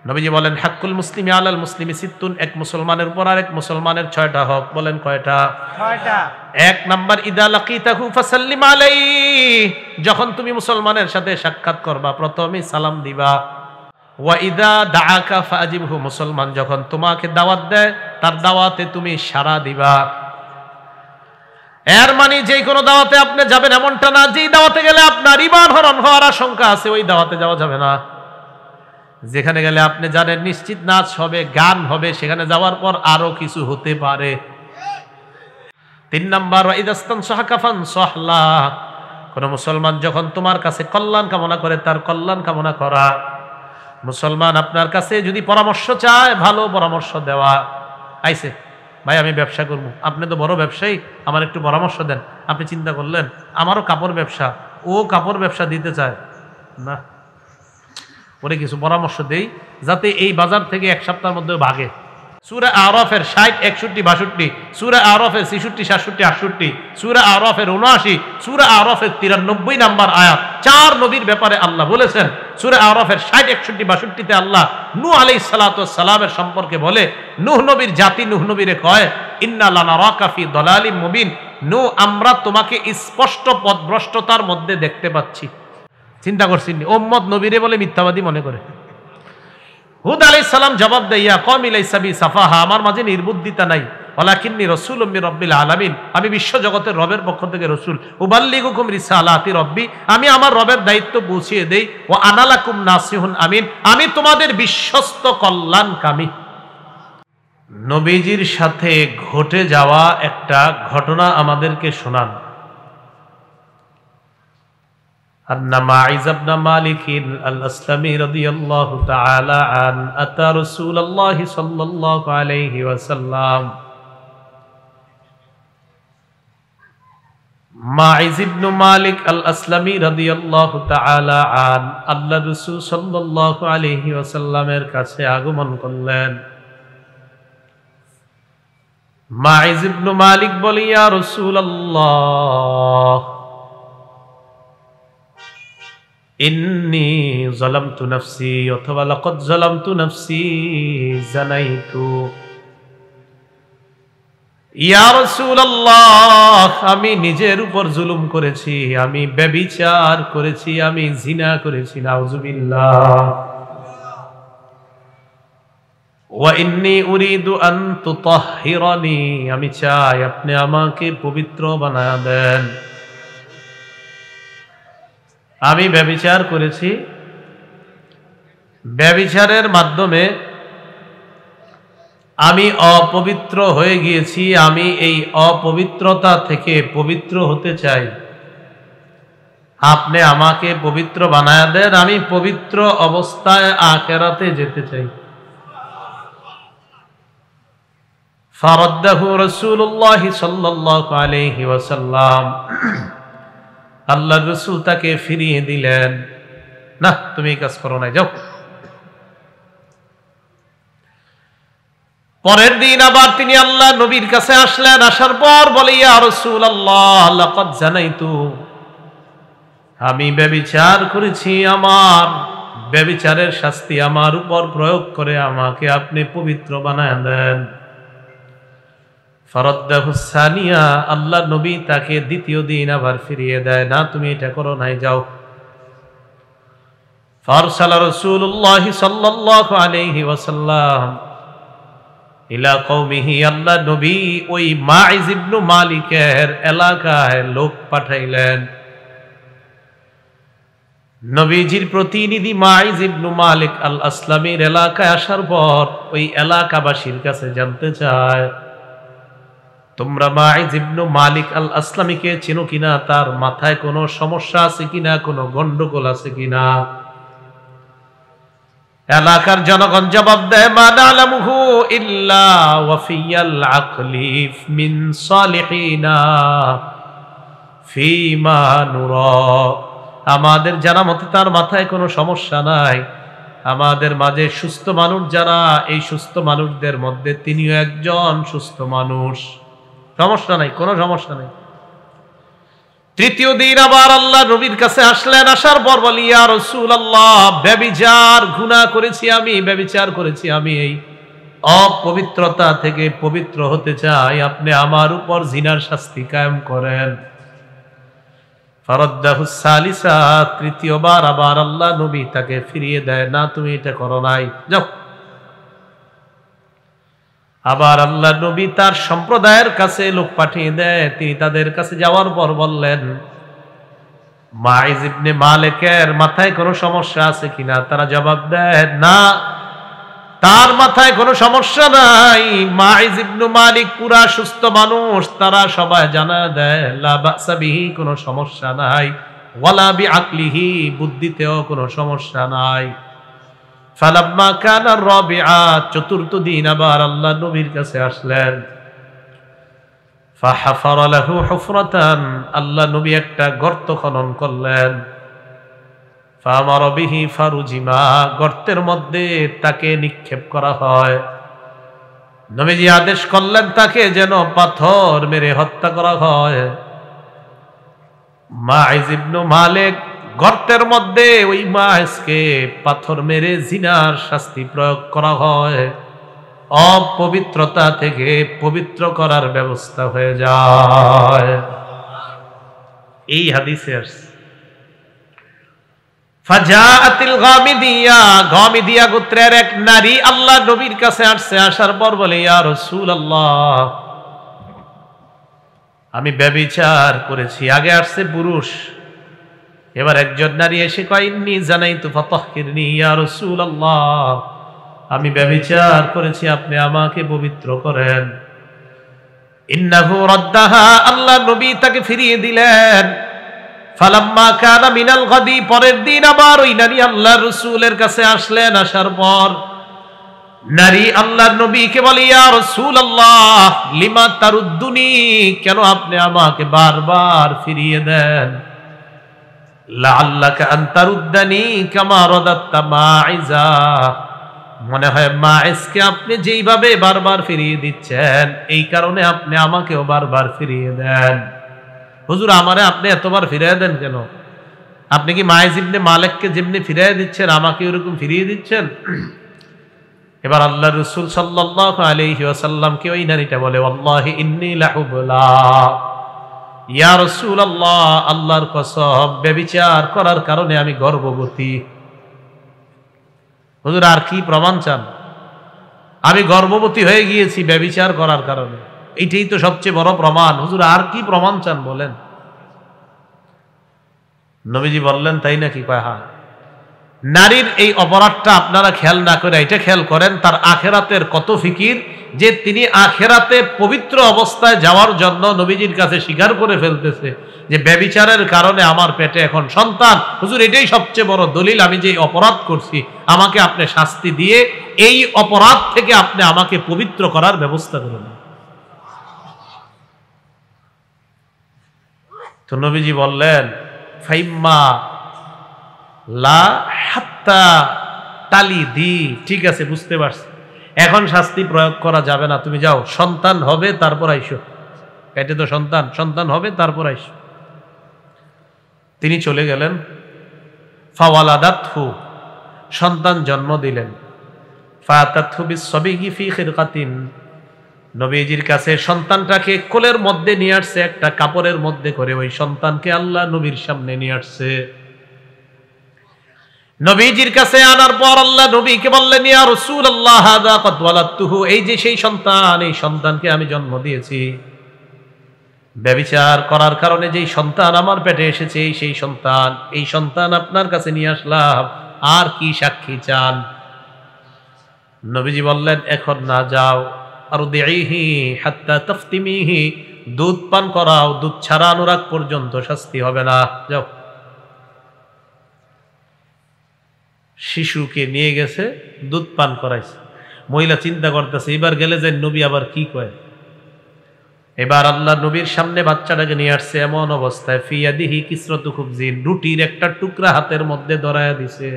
নবীজি বলেন হাক্কুল মুসলিমি আলাল মুসলিমি সিত্তুন, এক মুসলমানের উপর আরেক মুসলমানের 6টা হক। বলেন কয়টা? 6টা। 1 নাম্বার ইদা লাকিতাহু ফাসাল্লিম আলাইহি, যখন তুমি মুসলমানের সাথে সাক্ষাৎ করবা প্রথমে সালাম দিবা। ওয়া ইদা দাআকা ফাজিবহু, মুসলমান যখন তোমাকে দাওয়াত দেয় তার দাওয়াতে তুমি সাড়া দিবা। এর মানে যে কোনো দাওয়াতে আপনি যাবেন এমনটা না, যেই দাওয়াতে গেলে আপনার ঈমান হরণ হওয়ার আশঙ্কা আছে ওই দাওয়াতে যাওয়া যাবে না। যেখানে গেলে আপনি জানেন নিশ্চিত নাচ হবে, গান হবে, সেখানে যাওয়ার পর আরো কিছু হতে পারে। 3 নাম্বার ওয়াইদাস্তান সাহাকাফান সাহলা, কোন মুসলমান যখন তোমার কাছে কল্যাণ কামনা করে তার কল্যাণ কামনা করা। মুসলমান আপনার কাছে যদি পরামর্শ চায় ভালো পরামর্শ দেওয়া। আইছে ভাই আমি ব্যবসা করবো, আপনি তো বড় ব্যবসায়ী, আমার একটু পরামর্শ দেন। আপনি চিন্তা করলেন আমারও কাপড় ব্যবসা, ও কাপড় ব্যবসা দিতে চায় না, ওরে কিছু পরামর্শ দেই যাতে এই বাজার থেকে 1 সপ্তাহের মধ্যে ভাগে। সূরা আরাফের 60, 61, 62, সূরা আরাফের 66, 67, 68, সূরা আরাফের 79, সূরা আরাফের 93 নাম্বার আয়াত। 4 নবীর ব্যাপারে আল্লাহ বলেছেন। সূরা আরাফের 60, 61, 62-তে আল্লাহ নূহ আলাইহিস সালাতু ওয়াস সালামের সম্পর্কে বলে, নূহ নবীর জাতি নূহ নবীরে কয় ইন্না লানারাকা ফি দালালিম মুবিন, নূহ আমরা তোমাকে স্পষ্ট পথভ্রষ্টতার মধ্যে দেখতে পাচ্ছি। চিন্তা করছেন উম্মত নবীরে বলে মিথ্যাবাদী মনে করে। হুদ আলাইহিস সালাম জবাব দেয় ইয়া কওমি লাইসা বি সাফাহা, আমার মাঝে নির্বুদ্ধিতা নাই, ওয়ালাকিন্নী রাসূলুম মির রাব্বিল আলামিন, আমি বিশ্ব জগতের রবের পক্ষ থেকে রাসূল। উবাল্লিগুকুম রিসালাতি রব্বি, আমি আমার রবের দায়িত্ব পৌঁছিয়ে দেই। ওয়া আনা লাকুম নাসিহুন আমিন, আমি তোমাদের বিশ্বস্ত কল্যাণকামী। নবীজির সাথে ঘটে যাওয়া একটা ঘটনা আমাদেরকে শোনান। أن معاذ بن مالك الأسلمي رضي الله تعالى عنه أتى رسول الله صلى الله عليه وسلم। معاذ بن مالك الأسلمي رضي الله تعالى عنه আল্লাহ রাসূল সাল্লাল্লাহু আলাইহি ওয়াসাল্লামের কাছে আগমন করলেন। মাইজ ইবনে মালিক বলে ইয়া রাসূলুল্লাহ ইন্নী যালামতু নাফসি অথবা লাকাদ যালামতু নাফসি জানাইতু। ইয়া রাসূলুল্লাহ আমি নিজের উপর জুলুম করেছি, আমি ব্যভিচার করেছি, আমি জিনা করেছি, নাউযুবিল্লাহ। ওয়া ইন্নী উরিদু আন তুতাহহিরানি, আমি চাই আপনি আমাকে পবিত্র বানায়া দেন। আমি ব্যভিচার করেছি, ব্যভিচারের মাধ্যমে আমি অপবিত্র হয়ে গিয়েছি, আমি এই অপবিত্রতা থেকে পবিত্র হতে চাই, আপনি আমাকে পবিত্র বানায়া দেন, আমি পবিত্র অবস্থায় আখিরাতে যেতে চাই। ফারাদ্দাহু রাসূলুল্লাহ সাল্লাল্লাহু আলাইহি ওয়াসাল্লাম, আল্লাহর রাসূল তাকে ফিরিয়ে দিলেন, না তুমি এই কাজ করো না, যাও। পরের দিন আবার তিনি আল্লাহ নবীর কাছে আসলেন, আসার পর বলে ইয়া রাসূলুল্লাহ লাকাদ জানাইতু, আমি ব্যভিচার করেছি, আমার ব্যভিচারের শাস্তি আমার উপর প্রয়োগ করে আমাকে আপনি পবিত্র বানায় দেন। ফারাদ্দাহু সানিয়া, আল্লাহ নবী তাকে দ্বিতীয় দিন আবার ফিরিয়ে দেয়, না তুমি এটা করো নাই, যাও। ফারসালা রাসূলুল্লাহ সাল্লাল্লাহু আলাইহি ওয়াসাল্লাম ইলা কওমিহি, আল্লাহ নবী ওই মাইজ ইবনে মালিকের এলাকায় লোক পাঠাইলেন। নবীজির প্রতিনিধি মাইজ ইবনে মালিক আল আসলামীর এলাকায় আসার পর ওই এলাকাবাসীর কাছে জানতে চায় তোমরা মাইজ ইবনে মালিক আল আসলামীকে চেনো কিনা, তার মাথায় কোনো সমস্যা আছে কিনা, কোনো গন্ডগোল আছে কিনা। এলাকার জনগণ জবাব দেয় মা নালামুহু ইল্লা ওয়াফিয়াল আকলি মিন সালিহিনা ফিমা নুরা, আমাদের জানা মতে তার মাথায় কোনো সমস্যা নাই, আমাদের মাঝে সুস্থ মানুষ যারা, এই সুস্থ মানুষদের মধ্যে তিনিও একজন সুস্থ মানুষ, সমস্যা নাই, কোনো সমস্যা নেই। তৃতীয় দিন আবার আল্লাহ নবীর কাছে আসলেন, আসার পর বলি, ইয়া রাসূলুল্লাহ, ব্যভিচার গুনাহ করেছি আমি, ব্যভিচার করেছি আমি, এই অপবিত্রতা থেকে পবিত্র হতে চাই, আপনি আমার উপর জিনার শাস্তি কায়েম করেন। ফারাদ্দাহু সালিসা, তৃতীয়বার আবার আল্লাহ নবী তাকে ফিরিয়ে দেয়, না তুমি এটা করো নাই, যাও। আবার আল্লাহ নবী তার সম্প্রদায়ের কাছে লোক পাঠিয়ে দেয়, তিনি তাদের কাছে যাওয়ার পর বললেন, মাইজ ইবনে মালিকের মাথায় কোনো সমস্যা আছে কিনা? তারা জবাব দেয়, না, তার মাথায় কোনো সমস্যা নাই। মাইজ ইবনে মালিক পুরা সুস্থ মানুষ, তারা সবাই জানা দেয়, লা বাসা বিহি, কোনো সমস্যা নাই, ওয়ালা বিআকলিহি, বুদ্ধিতেও কোনো সমস্যা নাই। ফালাম্মা কানা রাবিআ, চতুর্থ দিন আবার আল্লাহ নবীর কাছে আসলেন। ফাহাফারা লাহু হুফরাতান, আল্লাহ নবী একটা গর্ত খনন করলেন। ফামারা বিহি ফারুজিমা, গর্তের মধ্যে তাকে নিক্ষেপ করা হয়। নবীজি আদেশ করলেন তাকে যেন পাথর মেরে হত্যা করা হয়। মাইজ ইবনে মালিক গর্তের মধ্যে ওই মাইজকে পাথর মেরে জিনার শাস্তি প্রয়োগ করা হয়, অপবিত্রতা থেকে পবিত্র করার ব্যবস্থা হয়ে যায়। এই হাদিসে আসছে। ফাজাআতিল গামিদিয়া, গামিদিয়া গোত্রের এক নারী আল্লাহ নবীর কাছে আসছে, আসার পর বলে, ইয়া রাসূলুল্লাহ, আমি ব্যভিচার করেছি। আগে আসছে পুরুষ, এবার একজন নারী এসে কয়, ইন্নী জানাইতু ফাতাহহিরনি ইয়া রাসূলুল্লাহ, আমি ব্যভিচার করেছি, আপনি আমাকে পবিত্র করেন। ইন্নাহু রাদ্দাহা, আল্লাহ নবী তাকে ফিরিয়ে দিলেন। ফালাম্মা কানা মিনাল গাদি, পরের দিন আবার ওই নারী আল্লাহ রাসূলের কাছে আসলেন, আসার পর নারী আল্লাহ নবীকে বলে, ইয়া রাসূলুল্লাহ, লিমা তারুদ্দুনি, কেন আপনি আমাকে বারবার ফিরিয়ে দেন? লাআল্লাকা আন তারুদ্দানি কামা রাদাত্তা মাইজা, মনে হয় মাইজকে আপনি যেইভাবে বারবার ফিরিয়ে দিচ্ছেন, এই কারণে আপনি আমাকেও বারবার ফিরিয়ে দেন। হুজুর, আমারে আপনি এতবার ফিরিয়ে দেন কেন? আপনি কি মাইজ ইবনে মালিককে যেমনি ফিরিয়ে দিচ্ছেন আমাকে ওরকম ফিরিয়ে দিচ্ছেন? এবার আল্লাহ রাসূল সাল্লাল্লাহু আলাইহি ওয়াসাল্লামকে ওই নারীটা বলে, ওয়াল্লাহি ইন্নী লাহুবলা, ইয়া রাসূলুল্লাহ, আল্লাহর কসম, ব্যভিচার করার কারণে আমি গর্ভবতী। হুজুর, আর কি প্রমাণ চান? আমি গর্ভবতী হয়ে গিয়েছি ব্যভিচার করার কারণে, এইটাই তো সবচেয়ে বড় প্রমাণ। হুজুর, আর কি প্রমাণ চান বলেন? নবীজি বললেন, তাই নাকি? কয়, হ্যাঁ। নারীর এই অপরাধটা আপনারা খেয়াল না করে এটা খেয়াল করেন, তার আখেরাতের কত ফিকির, যে তিনি আখেরাতে পবিত্র অবস্থায় যাওয়ার জন্য নবীজির কাছে স্বীকার করে ফেলতেছে যে ব্যভিচারের কারণে আমার পেটে এখন সন্তান। হুজুর, এটাই সবচেয়ে বড় দলিল, আমি যে অপরাধ করছি আমাকে আপনি শাস্তি দিয়ে এই অপরাধ থেকে আপনি আমাকে পবিত্র করার ব্যবস্থা করুন। তো নবীজি বললেন, ফাইম্মা লা হাত্তা তালি দি, ঠিক আছে, বুঝতে পারছি, এখন শাস্তি প্রয়োগ করা যাবে না, তুমি যাও, সন্তান হবে তারপর আইসো। এটা তো সন্তান হবে তারপর আইসো। তিনি চলে গেলেন। ফাওয়ালাদাতহু, সন্তান জন্ম দিলেন। ফাতাতহু বিসসাবিহি ফি খিরকাতিন, নবীজির কাছে সন্তানটাকে কোলের মধ্যে নিয়ে আসছে, একটা কাপড়ের মধ্যে করে ওই সন্তানকে আল্লাহ নবীর সামনে নিয়ে আসছে। নবীজির কাছে আনার পর আল্লাহ নবীকে বললেন, ইয়া রাসূলুল্লাহ, হাযা ক্বাদ ওয়ালাদতুহু, এই যে সেই সন্তান, এই সন্তানকে আমি জন্ম দিয়েছি। ব্যভিচার করার কারণে যেই সন্তান আমার পেটে এসেছে, সেই সন্তান, এই সন্তান আপনার কাছে নিয়ে আসলাম, আর কি সাক্ষী চান? নবীজি বললেন, এখন না, যাও, আরদিহি হাত্তা তাফতিমিহি, দুধ পান করাও, দুধ ছাড়ানোর আগ পর্যন্ত শাস্তি হবে না, যাও। শিশুকে নিয়ে গেছে, দুধ পান করাইছে। মহিলা চিন্তা করতেছে, এবার গেলে যে নবী আবার কি কয়। এবার আল্লাহ নবীর সামনে বাচ্চাটাকে নিয়ে আসছে, এমন অবস্থায় ফিয়াদিহি কিসরাতু খুবজিন, রুটির একটা টুকরা হাতের মধ্যে ধরায়া দিছে।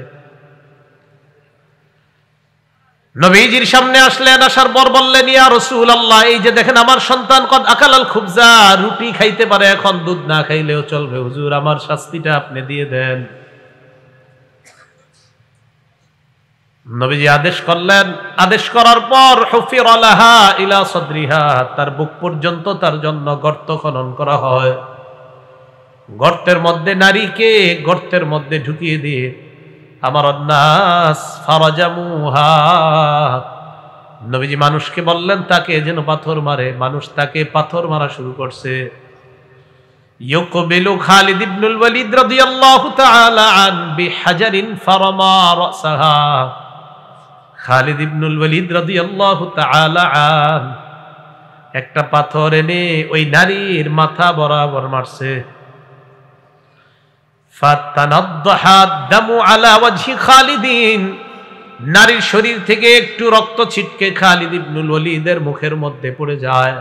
নবীজির সামনে আসলেন, আসার পর বললেন, ইয়া রাসূলুল্লাহ, এই যে দেখেন আমার সন্তান কদ আকালাল খুবজা, রুটি খাইতে পারে, এখন দুধ না খাইলেও চলবে, হুজুর আমার শাস্তিটা আপনি দিয়ে দেন। নবীজি আদেশ করলেন। আদেশ করার পর হুফিরা লাহা ইলা সাদরিহা, তার বুক পর্যন্ত তার জন্য গর্ত খনন করা হয়। গর্তের মধ্যে নারীকে গর্তের মধ্যে ঢুকিয়ে দিয়ে আমার নাস ফারাজামুহা, নবীজি মানুষকে বললেন তাকে যেন পাথর মারে। মানুষ তাকে পাথর মারা শুরু করছে। ইউকবিলু খালিদ ইবনুল ওয়ালিদ রাদিয়াল্লাহু তাআলা আন বিহাজারিন ফারামা রাসাহা, খালিদ ইবনুল ওয়ালিদ রাদিয়াল্লাহু তাআলা আন একটা পাথর এনে ওই নারীর মাথা বরাবর মারছে। ফাতানাদ্দাহা দামু আলা ওয়াজহি খালিদিন, নারীর শরীর থেকে একটু রক্ত ছিটকে খালিদ ইবনুল ওয়ালিদের মুখের মধ্যে পড়ে যায়।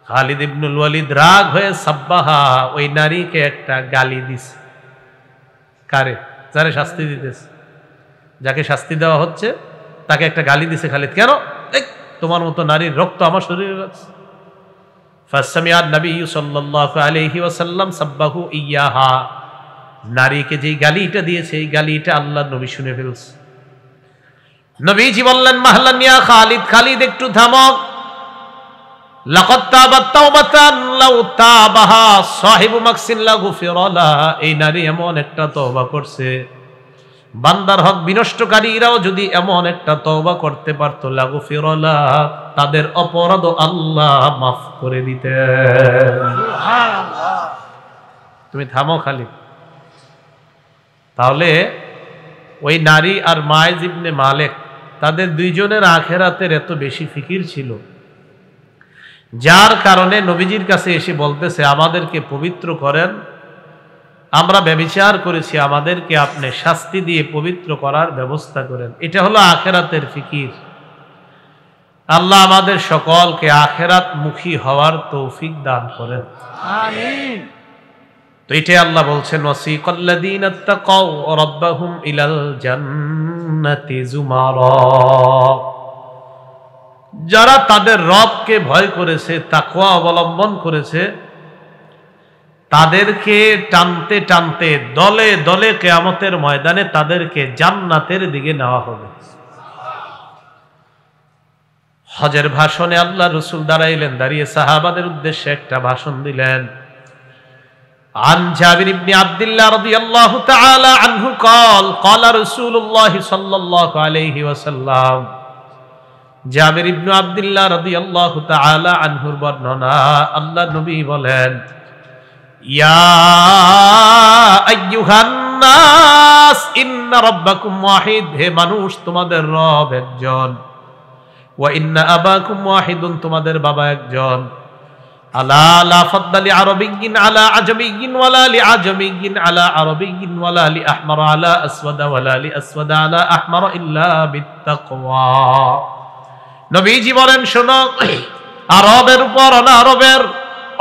খালিদ ইবনুল ওয়ালিদ রাগ হয়ে সাব্বাহা, ওই নারীকে একটা গালি দিছে। কারে? যারে শাস্তি দিতেছে, যাকে শাস্তি দেওয়া হচ্ছে তাকে একটা গালি দিছে খালিদ। কেন? তোমার মতো নারীর রক্ত আমার শরীরে আছে। ফাসামিআ নবী সাল্লাল্লাহু আলাইহি ওয়াসাল্লাম সাব্বাহু ইয়াহা, নারীকে যেই গালিটা দিয়েছে এই গালিটা আল্লাহর নবী শুনে ফেলছে। নবীজি বললেন, মাহলান ইয়া খালিদ, খালিদ একটু থামো। লাকাদ তাবাত তাওবাতান লাউ তাবাহা সাহিবু মাকসিন লাগুফিরা লাহা, এই নারী এমন একটা তওবা করছে, বান্দার হক বিনষ্টকারীরাও যদি এমন একটা তওবা করতে পারতো, লাগুফিরা লাহা, তাদের অপরাধ আল্লাহ মাফ করে দিতেন। সুবহানাল্লাহ। তুমি থামো খালিদ। তাহলে ওই নারী আর মায়েজ ইবনে মালিক, তাদের দুইজনের আখিরাতের এত বেশি ফিকির ছিল, যার কারণে নবীজির কাছে এসে বলতেছে, আমাদেরকে পবিত্র করেন, আমরা ব্যভিচার করেছি, আমাদেরকে আপনি শাস্তি দিয়ে পবিত্র করার ব্যবস্থা করেন। এটা হলো আখিরাতের ফিকির। আল্লাহ আমাদের সকলকে আখিরাত মুখী হওয়ার তৌফিক দান করেন, আমিন। তো এটাই আল্লাহ বলছেন, ওয়াসিকাল্লাযীনা ইত্তাকাউ রাব্বাহুম ইলাল জান্নাতি যুমারা, যারা তাদের রবকে ভয় করেছে, তাকওয়া অবলম্বন করেছে, তাদেরকে টানতে টানতে দলে দলে কিয়ামতের ময়দানে তাদেরকে জান্নাতের দিকে নেওয়া হবে। হজের ভাষণে আল্লাহ রাসূল দাঁড়াইলেন, দাঁড়িয়ে সাহাবাদের উদ্দেশ্যে একটা ভাষণ দিলেন। عن جابر بن عبد الله رضي الله تعالى عنه قال قال رسول الله صلى الله عليه وسلم, জাবির ইবনে আব্দুল্লাহ রাদিয়াল্লাহু তাআলা আনহুর বর্ণনা, আল্লাহ নবী বলেন, ইয়া আইয়ুহান নাস ইন্না রাব্বাকুম ওয়াহিদ, হে মানুষ তোমাদের রব একজন, ওয়া ইন্না আবাকুম ওয়াহিদুন, তোমাদের বাবা একজন, আলা লা ফাদ্দালি আরাবিয়্যিন আলা আজমিয়্যিন ওয়ালা লি আজমিয়্যিন আলা আরাবিয়্যিন ওয়ালা লি আহমার আলা আসওয়াদা ওয়ালা লি আসওয়াদা আলা আহমার ইল্লা বিত্তাকওয়া। নবীজি বলেন, শোনো, আরবের উপর অনারবের,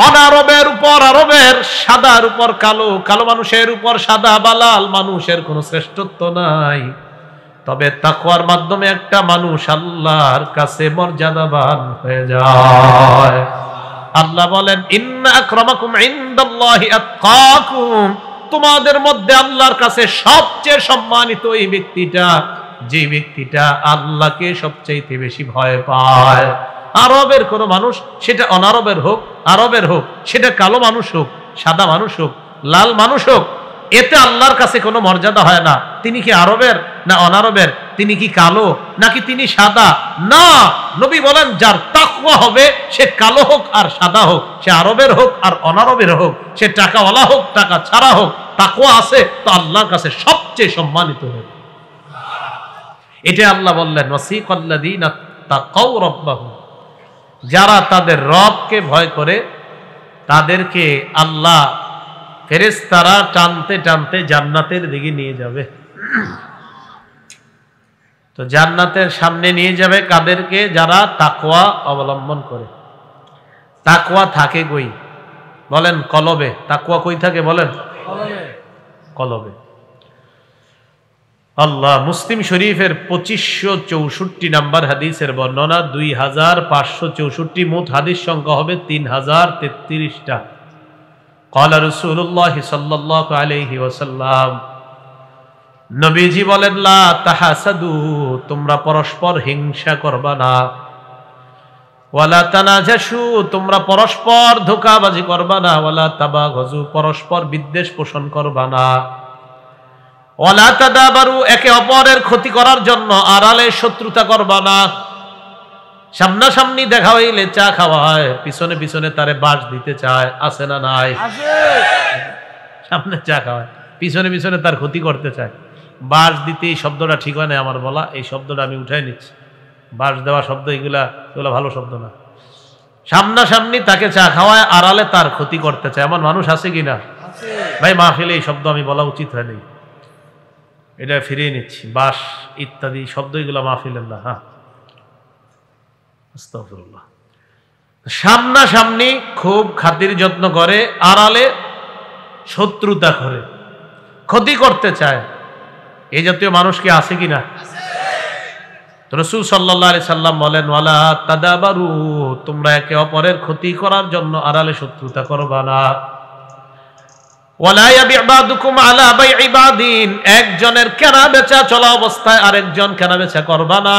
অনারবের উপর আরবের, সাদার উপর কালো, কালো মানুষের উপর সাদা বা লাল মানুষের কোনো শ্রেষ্ঠত্ব নাই, তবে তাকওয়ার মাধ্যমে একটা মানুষ আল্লাহর কাছে মর্যাদাবান হয়ে যায়। আল্লাহ বলেন, ইন্না আকরামাকুম ইনদাল্লাহি আতকাকুম, তোমাদের মধ্যে আল্লাহর কাছে সবচেয়ে সম্মানিত এই ব্যক্তিটা, যে ব্যক্তিটা আল্লাহকে সবচাইতে বেশি ভয় পায়। আরবের কোন মানুষ, সেটা অনারবের হোক, আরবের হোক, সেটা কালো মানুষ হোক, সাদা মানুষ হোক, লাল মানুষ হোক, এতে আল্লাহর কাছে কোনো মর্যাদা হয় না। তিনি কি আরবের না অনারবের, তিনি কি কালো নাকি তিনি সাদা, না। নবী বলেন, যার তাকওয়া হবে সে কালো হোক আর সাদা হোক, সে আরবের হোক আর অনারবের হোক, সে টাকাওয়ালা হোক টাকা ছাড়া হোক, তাকওয়া আছে তো আল্লাহর কাছে সবচেয়ে সম্মানিত হবে। এটা আল্লাহ বললেন, ওয়াসিকাল্লাযীনা তাকাউ রাব্বাহুম, যারা তাদের রবকে ভয় করে তাদেরকে আল্লাহ ফেরেশতারা টানতে টানতে জান্নাতের দিকে নিয়ে যাবে। তো জান্নাতের সামনে নিয়ে যাবে কাদেরকে? যারা তাকওয়া অবলম্বন করে। তাকওয়া থাকে কই বলেন? কলবে। তাকওয়া কই থাকে বলেন? কলবে। আল্লাহ, মুসলিম শরীফের 2564 নাম্বার হাদিসের বর্ণনা, 2564, মোট হাদিস সংখ্যা হবে 3033টা। ক্বালা রাসূলুল্লাহ সাল্লাল্লাহু আলাইহি ওয়াসাল্লাম, নবীজি বলেন, লা তাহাসাদু, তোমরা পরস্পর হিংসা করবা না। ওয়ালা তানাজাসু, তোমরা পরস্পর ধোঁকাবাজি করবা না। ওয়ালা তাবাগজু, পরস্পর বিদ্বেষ পোষণ করবা না। ওয়ালা তাদাবারু, একে অপরের ক্ষতি করার জন্য আড়ালে শত্রুতা করবা না। সামনাসামনি দেখা হইলে চা খাওয়া হয়, পিছনে পিছনে তারে বাস দিতে চায়, আছে না নাই? সামনে চা খাওয়ায়, পিছনে পিছনে তার ক্ষতি করতে চায়। বাস দিতে, এই শব্দটা ঠিক হয় না আমার বলা, এই শব্দটা আমি উঠাই নিচ্ছি। বাস দেওয়া শব্দ এগুলা ভালো শব্দ না। সামনাসামনি তাকে চা খাওয়ায়, আড়ালে তার ক্ষতি করতে চায়, এমন মানুষ আছে কিনা? ভাই মাহফিলে এই শব্দ আমি বলা উচিত হয়নি, এটা ফিরিয়ে নিচ্ছি। বাস ইত্যাদি শব্দ এগুলো মাহফিলের না। হ্যাঁ, আস্তাগফিরুল্লাহ। সামনাসামনি খুব খাতির যত্ন করে, আড়ালে শত্রুতা করে, ক্ষতি করতে চায়, এই জাতীয় মানুষ কি আছে কিনা? রাসূল সাল্লাল্লাহু আলাইহি সাল্লাম বলেন, ওয়ালা তাদাবারু, তোমরা একে অপরের ক্ষতি করার জন্য আড়ালে শত্রুতা করবা না। ওয়ালা ইয়াবি'ু বা'দুকুম আলা বাই'i বা'দিন, একজনের কেনা বেচা চলা অবস্থায় আরেকজন কেনা বেচা করবা না।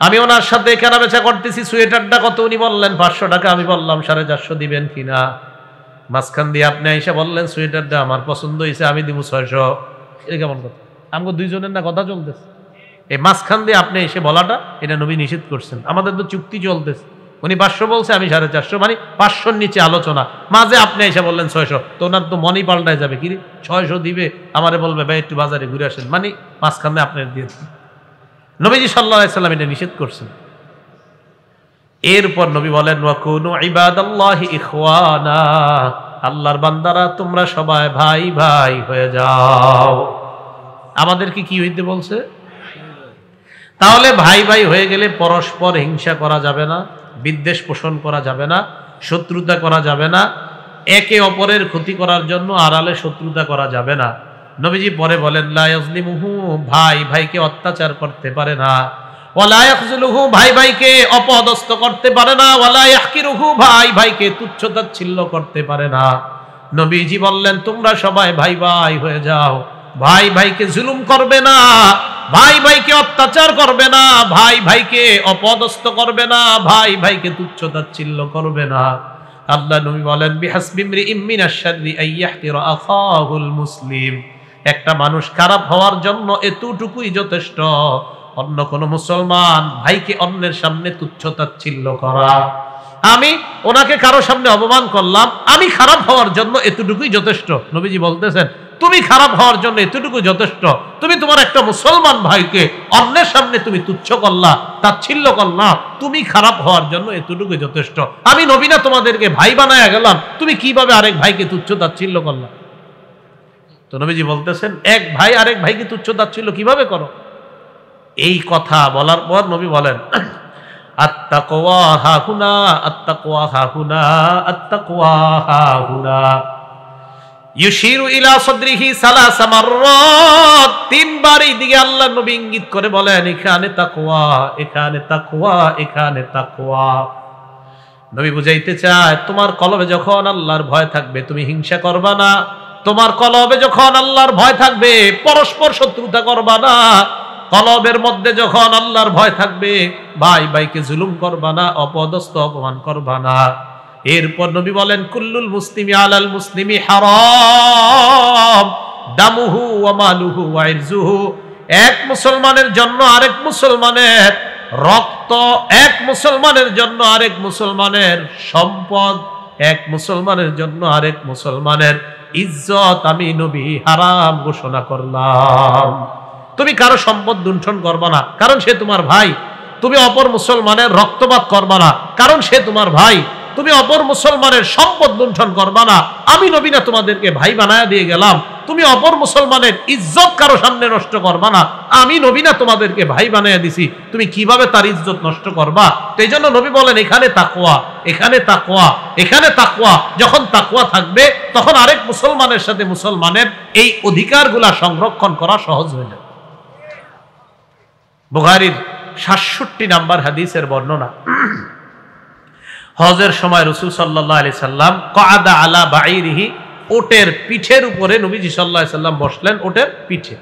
আমি ওনার সাথে কেনা বেচা করতেছি, সোয়েটারটা কত? উনি বললেন 500 টাকা, আমি বললাম 450 দিবেন কিনা। মাঝখান দিয়ে আপনি এসে বললেন সোয়েটারটা আমার পছন্দ হয়েছে, আমি দিব 600। এটা কেমন কথা? আমাকে দুইজনের না কথা চলতেছে, এই মাঝখান দিয়ে আপনি এসে বলাটা, এটা নবী নিষেধ করছেন। আমাদের তো চুক্তি চলতেছে, উনি 500 বলছে, আমি 450, মানে 500-র নিচে আলোচনা, মাঝে আপনি এসে বললেন 600, তো ওনার তো মনই পাল্টায় যাবে, কি 600 দিবে, আমারে বলবে ভাই একটু বাজারে ঘুরে আসেন, মানে মাঝখানে আপনি দিয়ে দিন। নবীজি সাল্লাল্লাহু আলাইহি সাল্লাম এটা নিষেধ করছেন। এরপর নবী বলেন, ওয়া কুনু ইবাদাল্লাহি ইখওয়ানা, আল্লাহর বান্দারা তোমরা সবাই ভাই ভাই হয়ে যাও। আমাদেরকে কি হইতে বলছে? তাহলে ভাই ভাই হয়ে গেলে পরস্পর হিংসা করা যাবে না, বিদ্বেষ পোষণ করা যাবে না, শত্রুতা করা যাবে না, একে অপরের ক্ষতি করার জন্য আড়ালে শত্রুতা করা যাবে না। নবীজি পরে বলেন, লা ইয়াজলিমুহু, ভাই ভাইকে অত্যাচার করতে পারে না। ওয়ালা ইয়াখযুলুহু, ভাই ভাইকে অপদস্থ করতে পারে না। ওয়ালা ইয়াহকিরুহু, ভাই ভাইকে তুচ্ছ-তাচ্ছিল্য করতে পারে না। নবীজি বললেন, তোমরা সবাই ভাই ভাই হয়ে যাও, ভাই ভাইকে জুলুম করবে না, ভাই ভাইকে অত্যাচার করবে না, ভাই ভাইকে অপদস্থ করবে না, ভাই ভাইকে তুচ্ছ-তাচ্ছিল্য করবে না। আল্লাহ নবী বলেন, বিহাসবি ইমরিইম মিনাশ শাররি আইয়াহতিরা আখাহুল মুসলিম, একটা মানুষ খারাপ হওয়ার জন্য এতটুকুই যথেষ্ট, অন্য কোন মুসলমান ভাইকে অন্যের সামনে তুচ্ছ-তাচ্ছিল্য করা। আমি ওনাকে কারো সামনে অপমান করলাম, আমি খারাপ হওয়ার জন্য এতটুকুই যথেষ্ট। নবীজি বলতেছেন, তুমি খারাপ হওয়ার জন্য এতটুকু যথেষ্ট। তুমি তোমার একটা মুসলমান ভাইকে অন্যের সামনে তুমি তুচ্ছ করলা, তাচ্ছিল্য করলা, তুমি খারাপ হওয়ার জন্য এতটুকু যথেষ্ট। আমি নবী না তোমাদেরকে ভাই বানায়া গেলাম, তুমি কিভাবে আরেক ভাইকে তুচ্ছ তাচ্ছিল্য করলা? তো নবীজি বলতেছেন, এক ভাই আরেক ভাইকে তুচ্ছ তাচ্ছিল্য কিভাবে করো? এই কথা বলার পর নবী বলেন, আত্তাকওয়া হাহুনা, আত্তাকওয়া হাহুনা, আত্তাকওয়া হাহুনা। ইউশিরু ইলা সাদরিহি সালাসা মাররাত, তিনবার এই দিকে আল্লাহর নবী ইঙ্গিত করে বলেন, এখানে তাকওয়া, এখানে তাকওয়া, এখানে তাকওয়া। নবী বুঝাইতে চায়, তোমার কলবে যখন আল্লাহর ভয় থাকবে তুমি হিংসা করবা না, তোমার কলবে যখন আল্লাহর ভয় থাকবে পরস্পর শত্রুতা করবা না, কলবের মধ্যে যখন আল্লাহর ভয় থাকবে ভাই ভাইকে জুলুম করবা না, অপদস্থ অপমান করবা না। এরপর নবী বলেন, কুল্লুল মুসলিমি আলাল মুসলিমি হারাম দামুহু ওয়া মালুহু ওয়া ইরজুহু, এক মুসলমানের জন্য আরেক মুসলমানের রক্ত, এক মুসলমানের জন্য আরেক মুসলমানের সম্পদ, এক মুসলমানের জন্য আরেক মুসলমানের ইজ্জত আমি নবী হারাম ঘোষণা করলাম। তুমি কারো সম্পদ লুণ্ঠন করবা না, কারণ সে তোমার ভাই। তুমি অপর মুসলমানের রক্তপাত করবা না, কারণ সে তোমার ভাই। তুমি অপর মুসলমানের সম্পদ লুণ্ঠন করবা না, আমি নবী না তোমাদেরকে ভাই বানায়া দিয়ে গেলাম। তুমি অপর মুসলমানের ইজ্জত কারো সামনে নষ্ট করবা না, আমি নবী না তোমাদেরকে ভাই বানায়া দিছি, তুমি কিভাবে তার ইজ্জত নষ্ট করবা? তো এই জন্য নবী বলেন, এখানে তাকওয়া, এখানে তাকওয়া, এখানে তাকওয়া। যখন তাকওয়া থাকবে তখন আরেক মুসলমানের সাথে মুসলমানের এই অধিকারগুলা সংরক্ষণ করা সহজ হয়ে যাবে। বুখারীর ৬৭ নাম্বার হাদিসের বর্ণনা। হজের সময় রাসূল সাল্লাল্লাহু আলাইহি সাল্লাম ক্বাদা আলা বাঈরিহি, ওটের পিঠের উপরে নবীজি সাল্লাল্লাহু আলাইহি সাল্লাম বসলেন, ওটের পিঠে।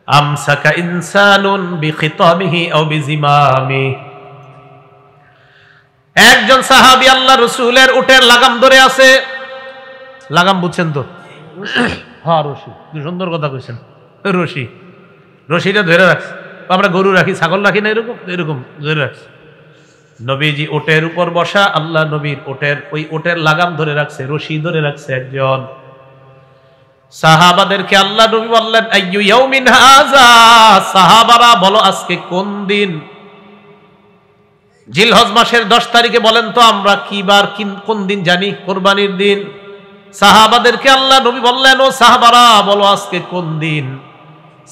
আমসাকা ইনসানুন বিখিতামিহি আও বিজিমামি, একজন সাহাবী আল্লাহ রাসূলের উটের লাগাম ধরে আছে। লাগাম বুঝছেন তো? হ্যাঁ, রশি। কি সুন্দর কথা কইছেন, রশি। রশিটা ধরে রাখছে। আমরা গরু রাখি, ছাগল রাখি না, এরকম এরকম ধরে রাখছে। নবীজি ওটের উপর বসা, আল্লাহ নবীর ওটের লাগাম ধরে রাখছে, রশি ধরে রাখছে একজন। সাহাবাদেরকে আল্লাহ নবী বললেন, আইয়ু ইয়াউমিন হাযা, সাহাবারা বলো আজকে কোন দিন? জিলহজ মাসের 10 তারিখে বলেন তো আমরা কি বার, কোন দিন জানি? কুরবানির দিন। সাহাবাদেরকে আল্লাহ নবী বললেন, ও সাহাবারা বলো আজকে কোন দিন?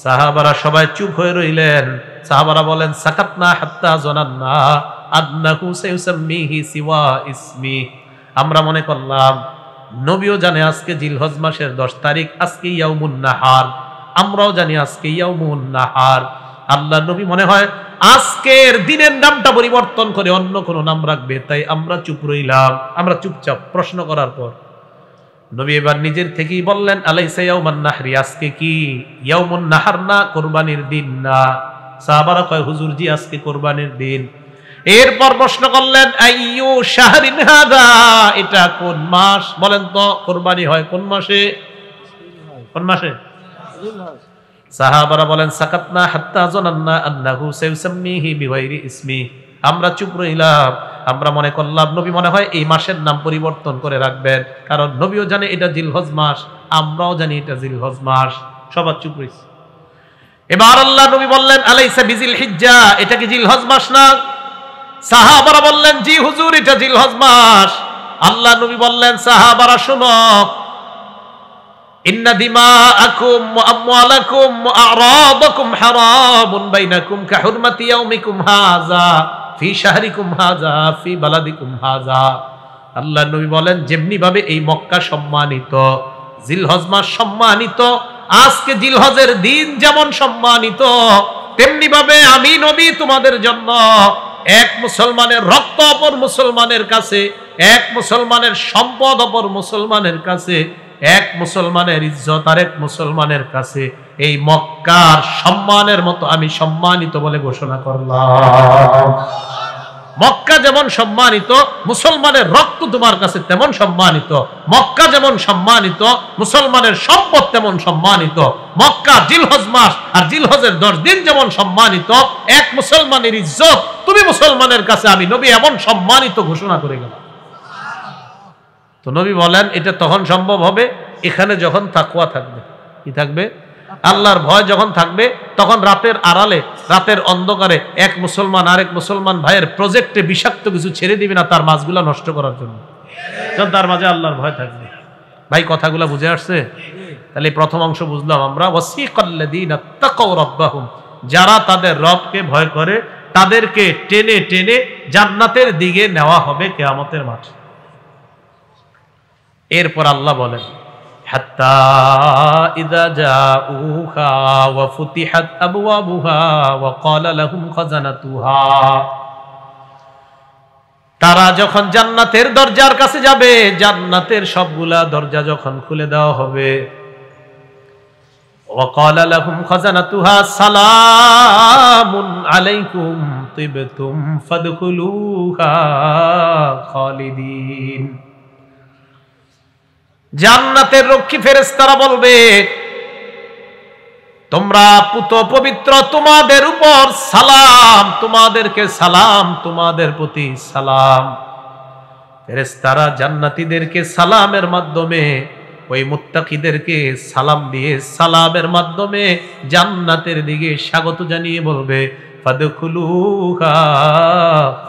সাহাবারা সবাই চুপ হয়ে রইলেন। সাহাবারা বলেন, সাকাতনা হাত্তা জানান্না আন্নাহু সায়ুসাম্মিহি সিওয়া ইসমি, আমরা মনে করলাম নবীও জানে আজকে জিলহজ মাসের 10 তারিখ, আজকে ইয়াউমুন নাহার, আমরাও জানি আজকে ইয়াউমুন নাহার। আল্লাহ নবী মনে হয় আজকের দিনের নামটা পরিবর্তন করে অন্য কোন নাম রাখবে, তাই আমরা চুপ রইলাম। আমরা চুপচাপ। প্রশ্ন করার পর নবী এবার নিজের থেকেই বললেন, আলাইসা ইয়াউমান নাহরি, আজকে কি ইয়াউমুন নাহার না, কুরবানির দিন না? সাহাবারা কয়, হুজুর জি আজকে কুরবানির দিন। এরপর প্রশ্ন করলেন, আইয়ু শাহরিন হাদা, এটা কোন মাস বলেন তো? কুরবানি হয় কোন মাসে? কোন মাসে? সাহাবারা বলেন, সাকাতনা হাত্তা জানান্না আন্নাহু সায়ুসাম্মিহি বিগাইরি ইসমি, আমরা চুপ রইলাম। আমরা মনে করলাম নবী মনে হয় এই মাসের নাম পরিবর্তন করে রাখবেন, কারণ নবীও জানে এটা জিলহজ মাস, আমরাও জানি এটা জিলহজ মাস। সবাই চুপ রইছে। এবার আল্লাহ নবী বললেন, আলাইসা বিজিল হিজ্জা, এটা কি জিলহজ মাস না? সাহাবারা বললেন, জি হুজুর এটা জিলহজ মাস। আল্লাহ নবী বললেন, সাহাবারা শুনো, ইন্না দিমাআকুম ওয়া আমওয়ালাকুম ওয়া আ'রাদাকুম হারামুন বাইনাকুম কাহুরমাতি ইয়াউমিকুম হাযা ফি শাহরিকুম হাযা ফি বালাদিকুম হাযা। আল্লাহ নবী বলেন, যেমনি ভাবে এই মক্কা সম্মানিত, জিলহজ মাস সম্মানিত, আজকে জিলহজের দিন যেমন সম্মানিত, তেমনি ভাবে আমি নবী তোমাদের জন্য এক মুসলমানের রক্ত অপর মুসলমানের কাছে, এক মুসলমানের সম্পদ অপর মুসলমানের কাছে, এক মুসলমানের ইজ্জত আর এক মুসলমানের কাছে এই মক্কার সম্মানের মতো আমি সম্মানিত বলে ঘোষণা করলাম। মক্কা যেমন সম্মানিত, মুসলমানের রক্ত তোমার কাছে তেমন সম্মানিত। মক্কা যেমন সম্মানিত, মুসলমানের সম্পদ তেমন সম্মানিত। মক্কা জিলহজ মাস আর জিলহজের 10 দিন যেমন সম্মানিত, এক মুসলমানের ইজ্জত তুমি মুসলমানের কাছে আমি নবী এমন সম্মানিত ঘোষণা করে গেলাম। তো নবী বলেন, এটা তখন সম্ভব হবে এখানে যখন তাকওয়া থাকবে। কি থাকবে? আল্লাহর ভয় যখন থাকবে, তখন রাতের আড়ালে, রাতের অন্ধকারে এক মুসলমান আরেক মুসলমান ভাইয়ের প্রজেক্টে বিষাক্ত কিছু ছেড়ে দিবে না তার মাছগুলা নষ্ট করার জন্য, যখন তার মাঝে আল্লাহর ভয় থাকবে। ভাই কথাগুলা বুঝে আসছে? তাহলে প্রথম অংশ বুঝলাম আমরা, ওয়াসিকাল্লাযীনা তাকাউ রাব্বাহুম, যারা তাদের রবকে ভয় করে তাদেরকে টেনে টেনে জান্নাতের দিকে নেওয়া হবে কিয়ামতের মাঠে। এরপর আল্লাহ বলেন, হাত্তা ইযা জাউহা ওয়া ফুতিহাত আবওয়াবুহা ওয়া ক্বালা লাহুম খাজানাতুহা, তারা যখন জান্নাতের দরজার কাছে যাবে, জান্নাতের সবগুলা দরজা যখন খুলে দেওয়া হবে, ওয়া ক্বালা লাহুম খাজানাতুহা সালামুন আলাইকুম তিবতুম ফাদখুলুহা খালিদিন, জান্নাতের রক্ষী ফেরেশতারা বলবে, তোমরা পুত পবিত্র, তোমাদের উপর সালাম, তোমাদেরকে সালাম, তোমাদের প্রতি সালাম। ফেরেশতারা জান্নাতীদেরকে সালামের মাধ্যমে, ওই মুত্তাকিদেরকে সালাম দিয়ে সালামের মাধ্যমে জান্নাতের দিকে স্বাগত জানিয়ে বলবে, ফাদখুলুহা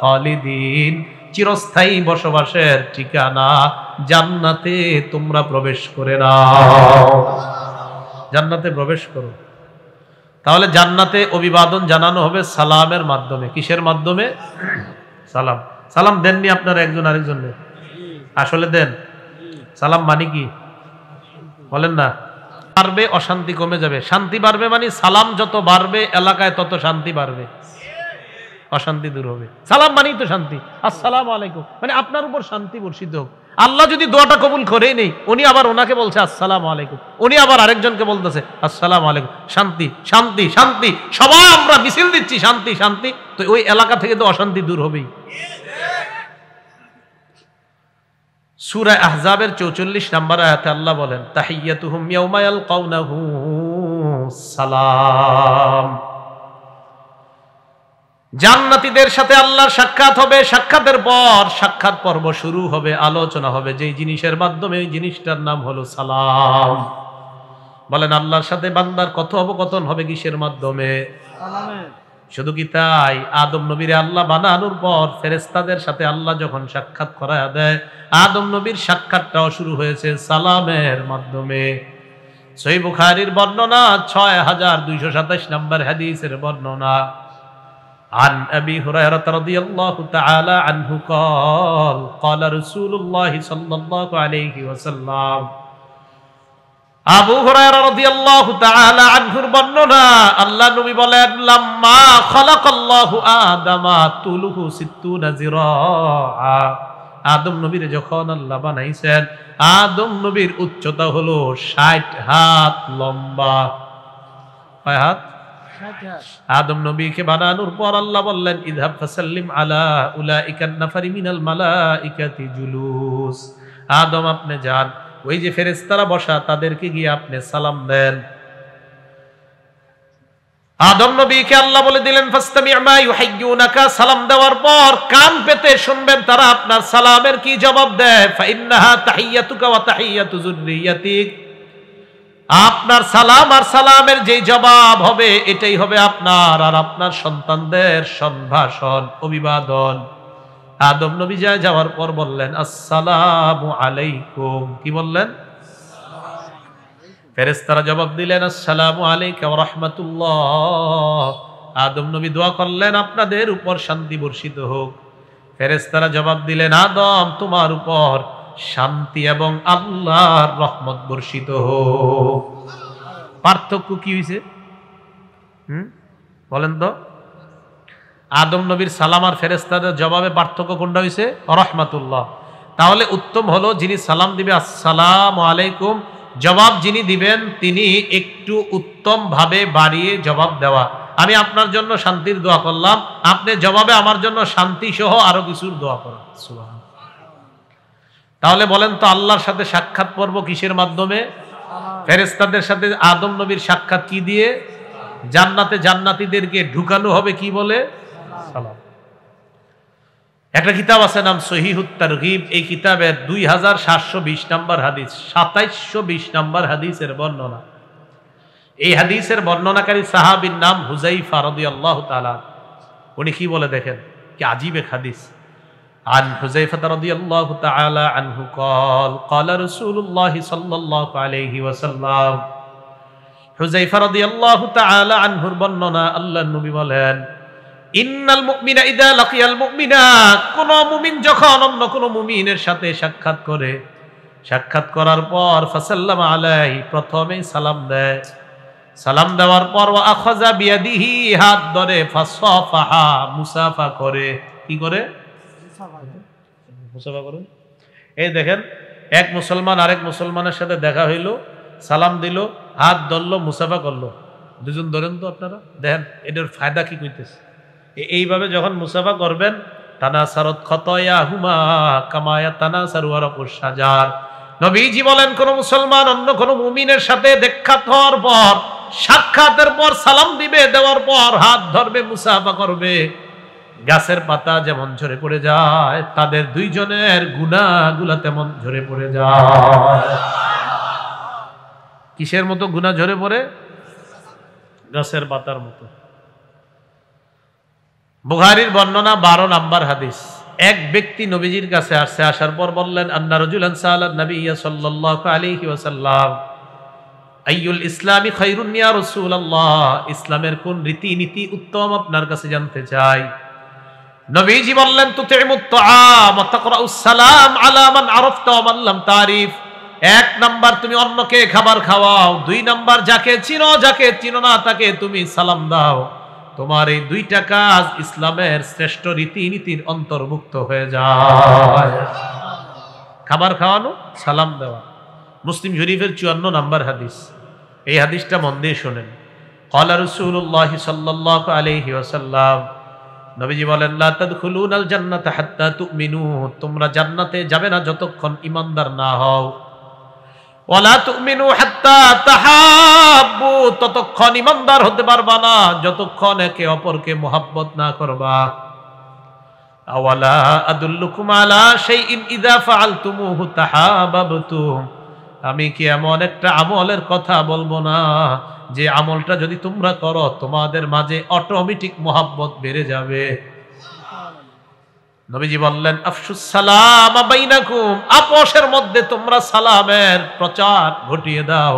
খালিদিন, চিরস্থায়ী বসবাসের ঠিকানা জান্নাতে তোমরা প্রবেশ করে নাও, জান্নাতে প্রবেশ করো। তাহলে জান্নাতে অভিবাদন জানানো হবে সালামের মাধ্যমে। কিসের মাধ্যমে? সালাম। সালাম দেননি আপনারা একজন আরেকজনকে? আসলে দেন? সালাম মানে কি বলেন না? বাড়বে অশান্তি কমে যাবে। শান্তি বাড়বে মানে সালাম যত বাড়বে এলাকায় তত শান্তি বাড়বে, অশান্তি দূর হবে। সালাম মানেই তো শান্তি। আসসালামু আলাইকুম মানে আপনার উপর শান্তি বর্ষিত হোক। আল্লাহ যদি দোয়াটা কবুল করেই নেই, উনি আবার ওনাকে বলছে আসসালামু আলাইকুম, উনি আবার আরেকজনকে বলতেছে আসসালামু আলাইকুম, শান্তি শান্তি শান্তি, সবাই আমরা মিছিল দিচ্ছি শান্তি শান্তি, তো ওই এলাকা থেকে তো অশান্তি দূর হবেই। সূরা আহজাবের 44 নম্বর আয়াতে আল্লাহ বলেন, তাহিয়াতুহুম ইয়াউমা ইয়ালকাউনাহু সালাম। জান্নাতীদের সাথে আল্লাহর সাক্ষাৎ হবে। সাক্ষাতের পর সাক্ষাৎ পর্ব শুরু হবে, আলোচনা হবে যেই জিনিসের মাধ্যমে, ওই জিনিসটার নাম হলো সালাম। বলেন আল্লাহর সাথে বান্দার কথোপকথন হবে কিসের মাধ্যমে? শুধু কি তাই, আদম নবীরে আল্লাহ বানানোর পর ফেরেশতাদের সাথে আল্লাহ যখন সাক্ষাৎ করায় দেয়, আদম নবীর সাক্ষাৎটাও শুরু হয়েছে সালামের মাধ্যমে। সহিহ বুখারীর বর্ণনা 6227 নম্বর হাদিসের বর্ণনা। عن أبي هريرة رضي الله تعالى عنه قال قال رسول الله صلى الله عليه وسلم। আবু হুরায়রা রাদিয়াল্লাহু তাআলা আনহুর বর্ণনা, আল্লাহ নবী বলেন, লাম্মা খালাকাল্লাহু আদামা তুলুহু 60 জিরাআ। আদম নবীর যখন আল্লাহ বানাইছেন, আদম নবীর উচ্চতা হলো 60 হাত লম্বা। কয় হাত? আদম নবীকে বানানোর পর আল্লাহ বললেন, ইযহাব ফাসাল্লিম আলা উলাইকান নাফারি মিনাল মালাইকাতি জুলুস। আদম আপনি যান, ওই যে ফেরেশতারা বসা তাদেরকে গিয়ে আপনি সালাম দেন। আদম নবীকে আল্লাহ বলে দিলেন, ফাসতামি' মা ইউহাইয়ুনাকা। সালাম দেওয়ার পর কান পেতে শুনবেন তারা আপনার সালামের কি জবাব দেয়। ফাইন্নাহা তাহিয়াতুকা ওয়া তাহিয়াতু যুররিয়াতিক। আপনার সালাম আর সালামের যেই জবাব হবে, এটাই হবে আপনার আর আপনার সন্তানদের সম্ভাষণ, অভিবাদন। আদম নবী যাওয়ার পর বললেন, আসসালামু আলাইকুম। কি বললেন? ফেরেশতারা জবাব দিলেন, আসসালামু আলাইকা ওয়া রাহমাতুল্লাহ। আদম নবী দোয়া করলেন, আপনাদের উপর শান্তি বর্ষিত হোক। ফেরেশতারা জবাব দিলেন, আদম তোমার উপর শান্তি এবং আল্লাহর রহমত বর্ষিত হোক। পার্থক্য কি হয়েছে বলেন তো? আদম নবীর সালাম আর ফেরেশতাদের জবাবে পার্থক্য কোনটা হয়েছে? রহমাতুল্লাহ। তাহলে উত্তম হলো যিনি সালাম দিবে আসসালামু আলাইকুম, জবাব যিনি দিবেন তিনি একটু উত্তম ভাবে বাড়িয়ে জবাব দেওয়া। আমি আপনার জন্য শান্তির দোয়া করলাম, আপনি জবাবে আমার জন্য শান্তি সহ আরো কিছুর দোয়া করেন। সুবহানাল্লাহ। তাহলে বলেন তো, আল্লাহর সাথে সাক্ষাৎ পর্ব কিসের মাধ্যমে? ফেরেশতাদের সাথে আদম নবীর সাক্ষাৎ কি দিয়ে? জান্নাতে জান্নাতীদেরকে ঢুকানো হবে কি বলে? সালাম। একটা কিতাব আছে নাম সহিহুত তারগিব। এই কিতাবের 2720 নম্বর হাদিস, 2720 নম্বর হাদিসের বর্ণনা। এই হাদিসের বর্ণনাকারী সাহাবীর নাম হুযায়ফা রাদিয়াল্লাহু তাআলা। উনি কি বলে দেখেন, কি আজীব এক হাদিস। عن حذيفة رضي الله تعالى عنه قال قال رسول الله صلى الله عليه وسلم। হুযায়ফা রাদিয়াল্লাহু তাআলা আনহুর বর্ণনা, আল্লাহর নবী বলেন, ইন্নাল মুমিনা ইযা লাকিয়াল মুমিনা। কোন মুমিন যখন অন্য কোন মুমিনের সাথে সাক্ষাৎ করে, সাক্ষাৎ করার পর ফাসাল্লামা আলাইহি, প্রথমে সালাম দেয়। সালাম দেওয়ার পর ওয়া আখাযা বিয়াদিহি, হাত ধরে, ফাসাফাহা, মুসাফা করে। কি করে? মুসাফা করে। এই দেখেন, এক মুসলমান আরেক মুসলমানের সাথে দেখা হইলো, সালাম দিল, হাত ধরলো, মুসাফা করলো। দুজন ধরেন তো আপনারা, দেখেন এটার ফায়দা কি কইতেছে। এইভাবে যখন মুসাফা করবেন, তানাসারত খতায়াহুমা কামা ইয়াতানাসারু ওয়ারাকুশ শাজার। নবীজি বলেন, কোন মুসলমান অন্য কোন মুমিনের সাথে দেখা হওয়ার পর, সাক্ষাতের পর সালাম দিবে, দেওয়ার পর হাত ধরবে, মুসাফা করবে, গাছের পাতা যেমন ঝরে পড়ে যায়, তাদের দুইজনের গুনাহগুলা তেমন ঝরে পড়ে যায়। কিসের মতো গুনাহ ঝরে পড়ে? গাছের পাতার মতো। বুখারীর বর্ণনা 12 নম্বর হাদিস। এক ব্যক্তি নবীজির কাছে আসছে, আসার পর বললেন, আন্না রাজুলান সাআলা নবী সাল্লাল্লাহু আলাইহি ওয়াসাল্লাম আইয়ুল ইসলামি খায়রুন ইয়া রাসূলুল্লাহ। ইসলামের কোন রীতিনীতি উত্তম আপনার কাছে জানতে চাই। নবীজি বললেন, তুতিমুত তাআম ওয়া তাকরাউস সালাম আলা মান আরাফতা ওয়া মান লাম তারিফ। এক নাম্বার তুমি অন্যকে খাবার খাওয়াও, 2 নাম্বার যাকে চিনো না তাকে তুমি সালাম দাও। তোমার এই 2টা কাজ ইসলামের শ্রেষ্ঠ রীতিনীতির অন্তর্ভুক্ত হয়ে যায়। খাবার খাওয়ানো, সালাম দেওয়া। মুসলিম শরীফের 54 নম্বর হাদিস। এই হাদিসটা মন দিয়ে শোনেন। ক্বালা রাসূলুল্লাহ সাল্লাল্লাহু আলাইহি ওয়াসাল্লাম, নবীজি বলেন, লা তাদখুলুনাল জান্নাতা হাত্তা তুমিনু, তোমরা জান্নাতে যাবে না যতক্ষণ ঈমানদার না হও। ওয়ালা তুমিনু হাত্তা তাহাব্বু, ততক্ষণ ঈমানদার হতে পারবা না যতক্ষণ একে অপরকে মুহাব্বত না করবা। আওয়ালা আদুল্লুকুম আলা শাইইন ইযা ফাআলতুমুহু তাহাবাবতুম, আমি কি এমন একটা আমলের কথা বলবো না যে আমলটা যদি তোমরা করো তোমাদের মাঝে অটোমেটিক মুহাব্বত বেড়ে যাবে। নবীজি বললেন, আফশুস সালাম বাইনাকুম, আপোষের মধ্যে তোমরা সালামের প্রচার ঘটিয়ে দাও,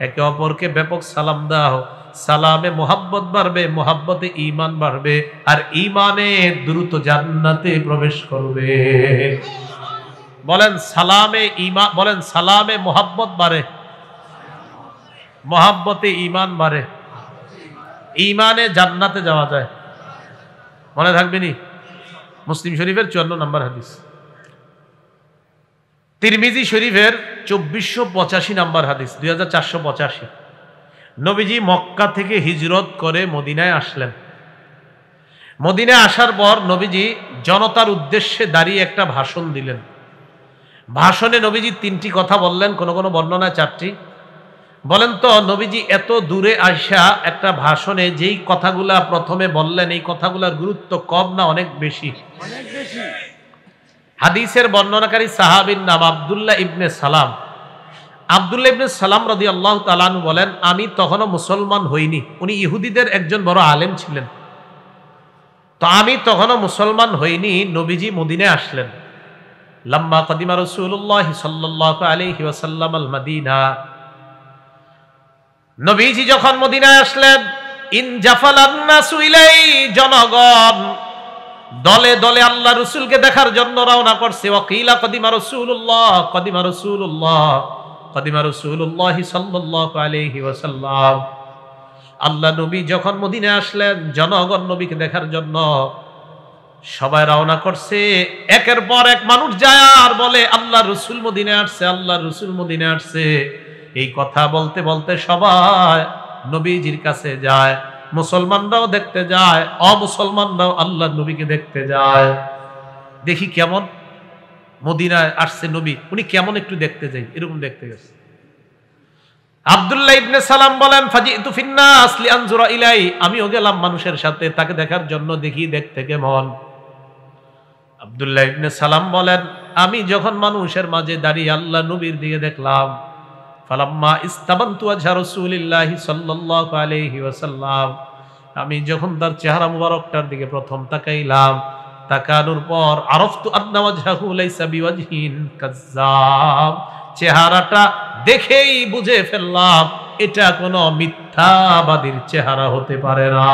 একে অপরকে ব্যাপক সালাম দাও। সালামে মুহাব্বত বাড়বে, মুহাব্বতে ঈমান বাড়বে, আর ঈমানে দ্রুত জান্নাতে প্রবেশ করবে। বলেন সালামে ঈমান, বলেন সালামে মুহাব্বত বাড়ে, মুহাব্বতে ঈমান বাড়ে, ঈমানে জান্নাতে যাওয়া যায়। মনে থাকবে নি? মুসলিম শরীফের 54 নম্বর হাদিস। তিরমিজি শরীফের 2485 নম্বর হাদিস, 2485। নবীজি মক্কা থেকে হিজরত করে মদিনায় আসলেন। মদিনায় আসার পর নবীজি জনতার উদ্দেশ্যে দাঁড়িয়ে একটা ভাষণ দিলেন। ভাষণে নবীজি 3টি কথা বললেন, কোন কোন বর্ণনায় 4টি। বলেন তো নবীজি এত দূরে আসা একটা ভাষণে যেই কথাগুলা প্রথমে বললেন, এই কথাগুলোর গুরুত্ব কম না অনেক বেশি? অনেক বেশি। হাদিসের বর্ণনাকারী সাহাবীর নাম আব্দুল্লাহ ইবনে সালাম। আব্দুল্লাহ ইবনে সালাম রাদিয়াল্লাহু তাআলা আনহু বলেন, আমি তখনও মুসলমান হইনি। উনি ইহুদিদের একজন বড় আলেম ছিলেন। তো আমি তখনও মুসলমান হইনি, নবীজি মদিনায় আসলেন। লাম্মা কদিমা রাসূলুল্লাহ সাল্লাল্লাহু আলাইহি ওয়াসাল্লাম আল মদিনা, নবীজি যখন মদিনায় আসলেন, ইন জাফালান নাসু ইলাই, জনগণ দলে দলে আল্লাহ রাসূলকে দেখার জন্য রওনা করছে। ওয়াকিলা কদিমা রাসূলুল্লাহ, কদিমা রাসূলুল্লাহ, কদিমা রাসূলুল্লাহ সাল্লাল্লাহু আলাইহি ওয়াসাল্লাম। আল্লাহ নবী যখন মদিনায় আসলেন, জনগণ নবীকে দেখার জন্য সবাই রওনা করছে। একের পর এক মানুষ যায় আর বলে, আল্লাহ রাসূল মদিনায় আসছে, আল্লাহ রাসূল মদিনায় আসছে। এই কথা বলতে বলতে সবাই নবীজির কাছে যায়। মুসলমানরাও দেখতে যায়, অমুসলমানরাও আল্লাহ নবীকে দেখতে যায়। দেখি কেমন মদিনায় আসছে নবী, উনি কেমন একটু দেখতে যাই, এরকম দেখতে গেছে। আব্দুল্লাহ ইবনে সালাম বলেন, ফাজিতু ফিন্নাস লিআনজুরা ইলাই, আমিও গেলাম মানুষের সাথে তাকে দেখার জন্য, দেখি দেখতে কেমন। আব্দুল্লাহ ইবনে সালাম বলেন, আমি যখন মানুষের মাঝে দাঁড়িয়ে আল্লাহ নবীর দিকে দেখলাম, ফালাম্মা ইস্তাবানতু ওয়াজহা রাসূলিল্লাহি সাল্লাল্লাহু আলাইহি ওয়াসাল্লাম, আমি যখন তার চেহারা মুবারকটার দিকে প্রথম তাকাইলাম, তাকানোর পর আরাফতু আন্না ওয়াজহাহু লাইসা বিওয়াজহিন কাজ্জাব, চেহারাটা দেখেই বুঝে ফেললাম এটা কোনো মিথ্যাবাদীর চেহারা হতে পারে না।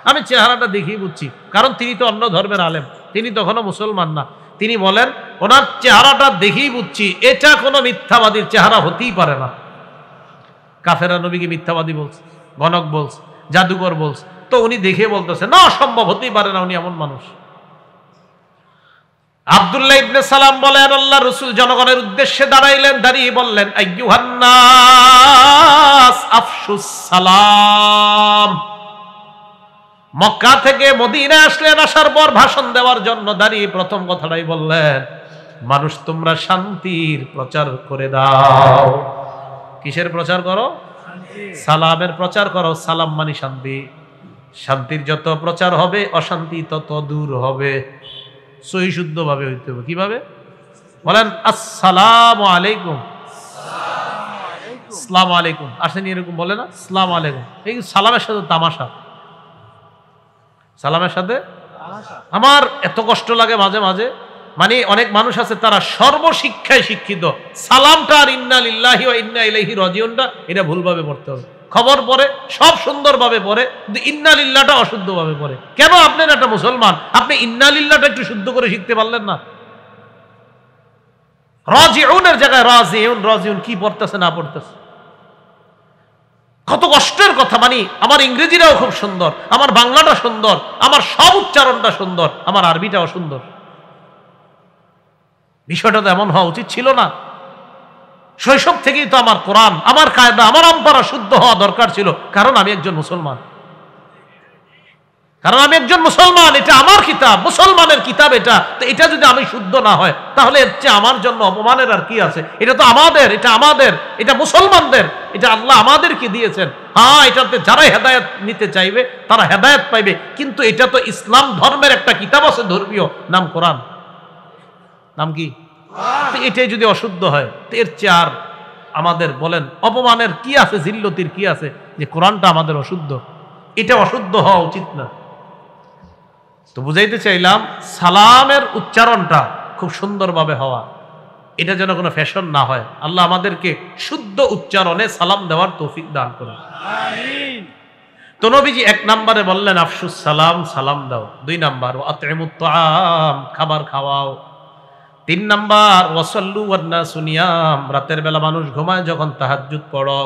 আমি চেহারাটা দেখেই বুঝছি, কারণ তিনি তো অন্য ধর্মের আলেম, তিনি তখনও মুসলমান না। তিনি বলেন, ওনার চেহারাটা দেখেই বুঝছি এটা কোনো মিথ্যাবাদীর চেহারা হতেই পারে না। কাফেররা নবীকে মিথ্যাবাদী বলছে, গণক বলছে, জাদুকর বলছে, তো উনি দেখে বলতেছে না, অসম্ভব, হতেই পারে না, উনি এমন মানুষ। আব্দুল্লাহ ইবনে সালাম বলেন, আল্লাহ রাসূল জনগণের উদ্দেশ্যে দাঁড়াইলেন, দাঁড়িয়ে বললেন, আইয়ুহান নাস আফশুস সালাম। মক্কা থেকে মদিনা আসলেন, আসার পর ভাষণ দেওয়ার জন্য দাঁড়িয়ে প্রথম কথাটাই বললেন, মানুষ তোমরা শান্তির প্রচার করে দাও। কিসের প্রচার করো? সালামের প্রচার করো। সালাম মানে শান্তি। শান্তির যত প্রচার হবে অশান্তি তত দূর হবে। সহি শুদ্ধ ভাবে হইতে হবে। কিভাবে বলেন? আসসালামু আলাইকুম, আসসালামু আলাইকুম। আসেনি এরকম বলে না? আসসালামু আলাইকুম। এই সালামের সাথে তামাশা, সালামের সাথে আমার এত কষ্ট লাগে মাঝে মাঝে। মানে অনেক মানুষ আছে তারা সর্বশিক্ষায় শিক্ষিত, সালামটা আর ইন্না লিল্লাহি ওয়া ইন্না ইলাইহি রাজিউনটা এটা ভুলভাবে পড়তে হবে। খবর পড়ে সব সুন্দরভাবে পড়ে, কিন্তু ইন্না লিল্লাহটা অশুদ্ধভাবে পড়ে। কেন? আপনি একটা মুসলমান, আপনি ইন্না লিল্লাহটা একটু শুদ্ধ করে শিখতে পারলেন না? রাজিউনের জায়গায় রাজিউন, রাজিউন কি পড়তেছে না পড়তেছে, কত কষ্টের কথা। মানে আমার ইংরেজিটাও খুব সুন্দর, আমার বাংলাটা সুন্দর, আমার সব উচ্চারণটা সুন্দর, আমার আরবিটাও সুন্দর। বিষয়টা তো এমন হওয়া উচিত ছিল না। শৈশব থেকেই তো আমার কোরআন, আমার কায়দা, আমার আমপারা শুদ্ধ হওয়া দরকার ছিল, কারণ আমি একজন মুসলমান। কারণ আমি একজন মুসলমান, এটা আমার কিতাব, মুসলমানের কিতাব এটা। তো এটা যদি আমি শুদ্ধ না হয়, তাহলে এর চেয়ে আমার জন্য অপমানের আর কি আছে? এটা তো আমাদের, এটা আমাদের, এটা মুসলমানদের, এটা আল্লাহ আমাদেরকে দিয়েছেন। হ্যাঁ, এটাতে যারা হেদায়েত নিতে চাইবে তারা হেদায়েত পাইবে, কিন্তু এটা তো ইসলাম ধর্মের একটা কিতাব আছে, ধর্মীয়, নাম কোরআন। নাম কি? এটাই যদি অশুদ্ধ হয়, তো এর চেয়ে আর আমাদের বলেন অপমানের কি আছে, জিল্লতির কি আছে যে কোরআনটা আমাদের অশুদ্ধ? এটা অশুদ্ধ হওয়া উচিত না। তো বুঝাইতে চাইলাম, সালামের উচ্চারণটা খুব সুন্দরভাবে হওয়া, এটা যেন কোনো ফ্যাশন না হয়। আল্লাহ আমাদেরকে শুদ্ধ উচ্চারণে সালাম দেওয়ার তৌফিক দান করুন। আমিন। তো নবীজি 1 নম্বরে বললেন আফসুস সালাম, সালাম দাও। 2 নাম্বার আতইমুত তাআম, খাবার খাওয়াও। 3 নাম্বার ওয়াসাল্লু ওয়ান নাসু নিয়াম, রাতের বেলা মানুষ ঘুমায় যখন তাহাজ্জুদ পড়ো।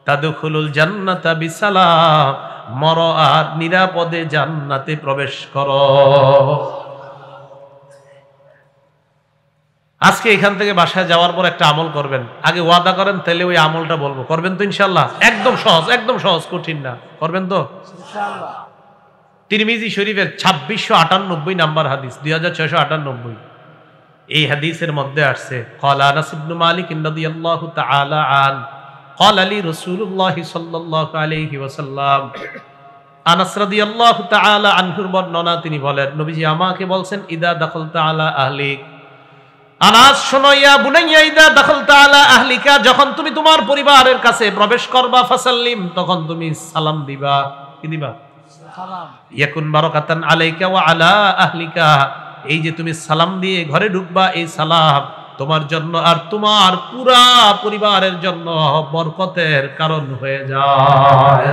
তাদখুলুল জান্নাতা বিসালাম, মর আর নিরাপদে জান্নাতে প্রবেশ করো। আজকে এখান থেকে বাসায় যাওয়ার পর একটা আমল করবেন, আগে ওয়াদা করেন, তাহলে ওই আমলটা বলবো। করবেন তো ইনশাআল্লাহ? একদম সহজ, একদম সহজ, কঠিন না। করবেন তো ইনশাআল্লাহ? তিরমিজি শরীফের 2698 নাম্বার হাদিস, 2698। এই হাদিসের মধ্যে আসছে, ক্বালা আনাস ইবনে মালিক রাদিয়াল্লাহু তাআলা আন ক্বালা লি রাসূলুল্লাহ সাল্লাল্লাহু আলাইহি ওয়াসাল্লাম। আনাস রাদিয়াল্লাহু তাআলা আনহুর বর্ণনা, তিনি বলেন নবীজি আমাকে বলছেন, ইদা দাখালতা আলা আহলিক, আনাস শোনো, ইয়া বুনাইয়া ইদা দাখালতা আলা আহলিকা, যখন তুমি তোমার পরিবারের কাছে প্রবেশ করবা, ফাসাল্লিম, তখন তুমি সালাম দিবা। কি দিবা? সালাম। ইয়াকুন বারাকাতান আলাইকা ওয়া আলা আহলিকা, এই যে তুমি সালাম দিয়ে ঘরে ঢুকবা, এই সালাম তোমার জন্য আর তোমার পুরা পরিবারের জন্য বরকতের কারণ হয়ে যায়।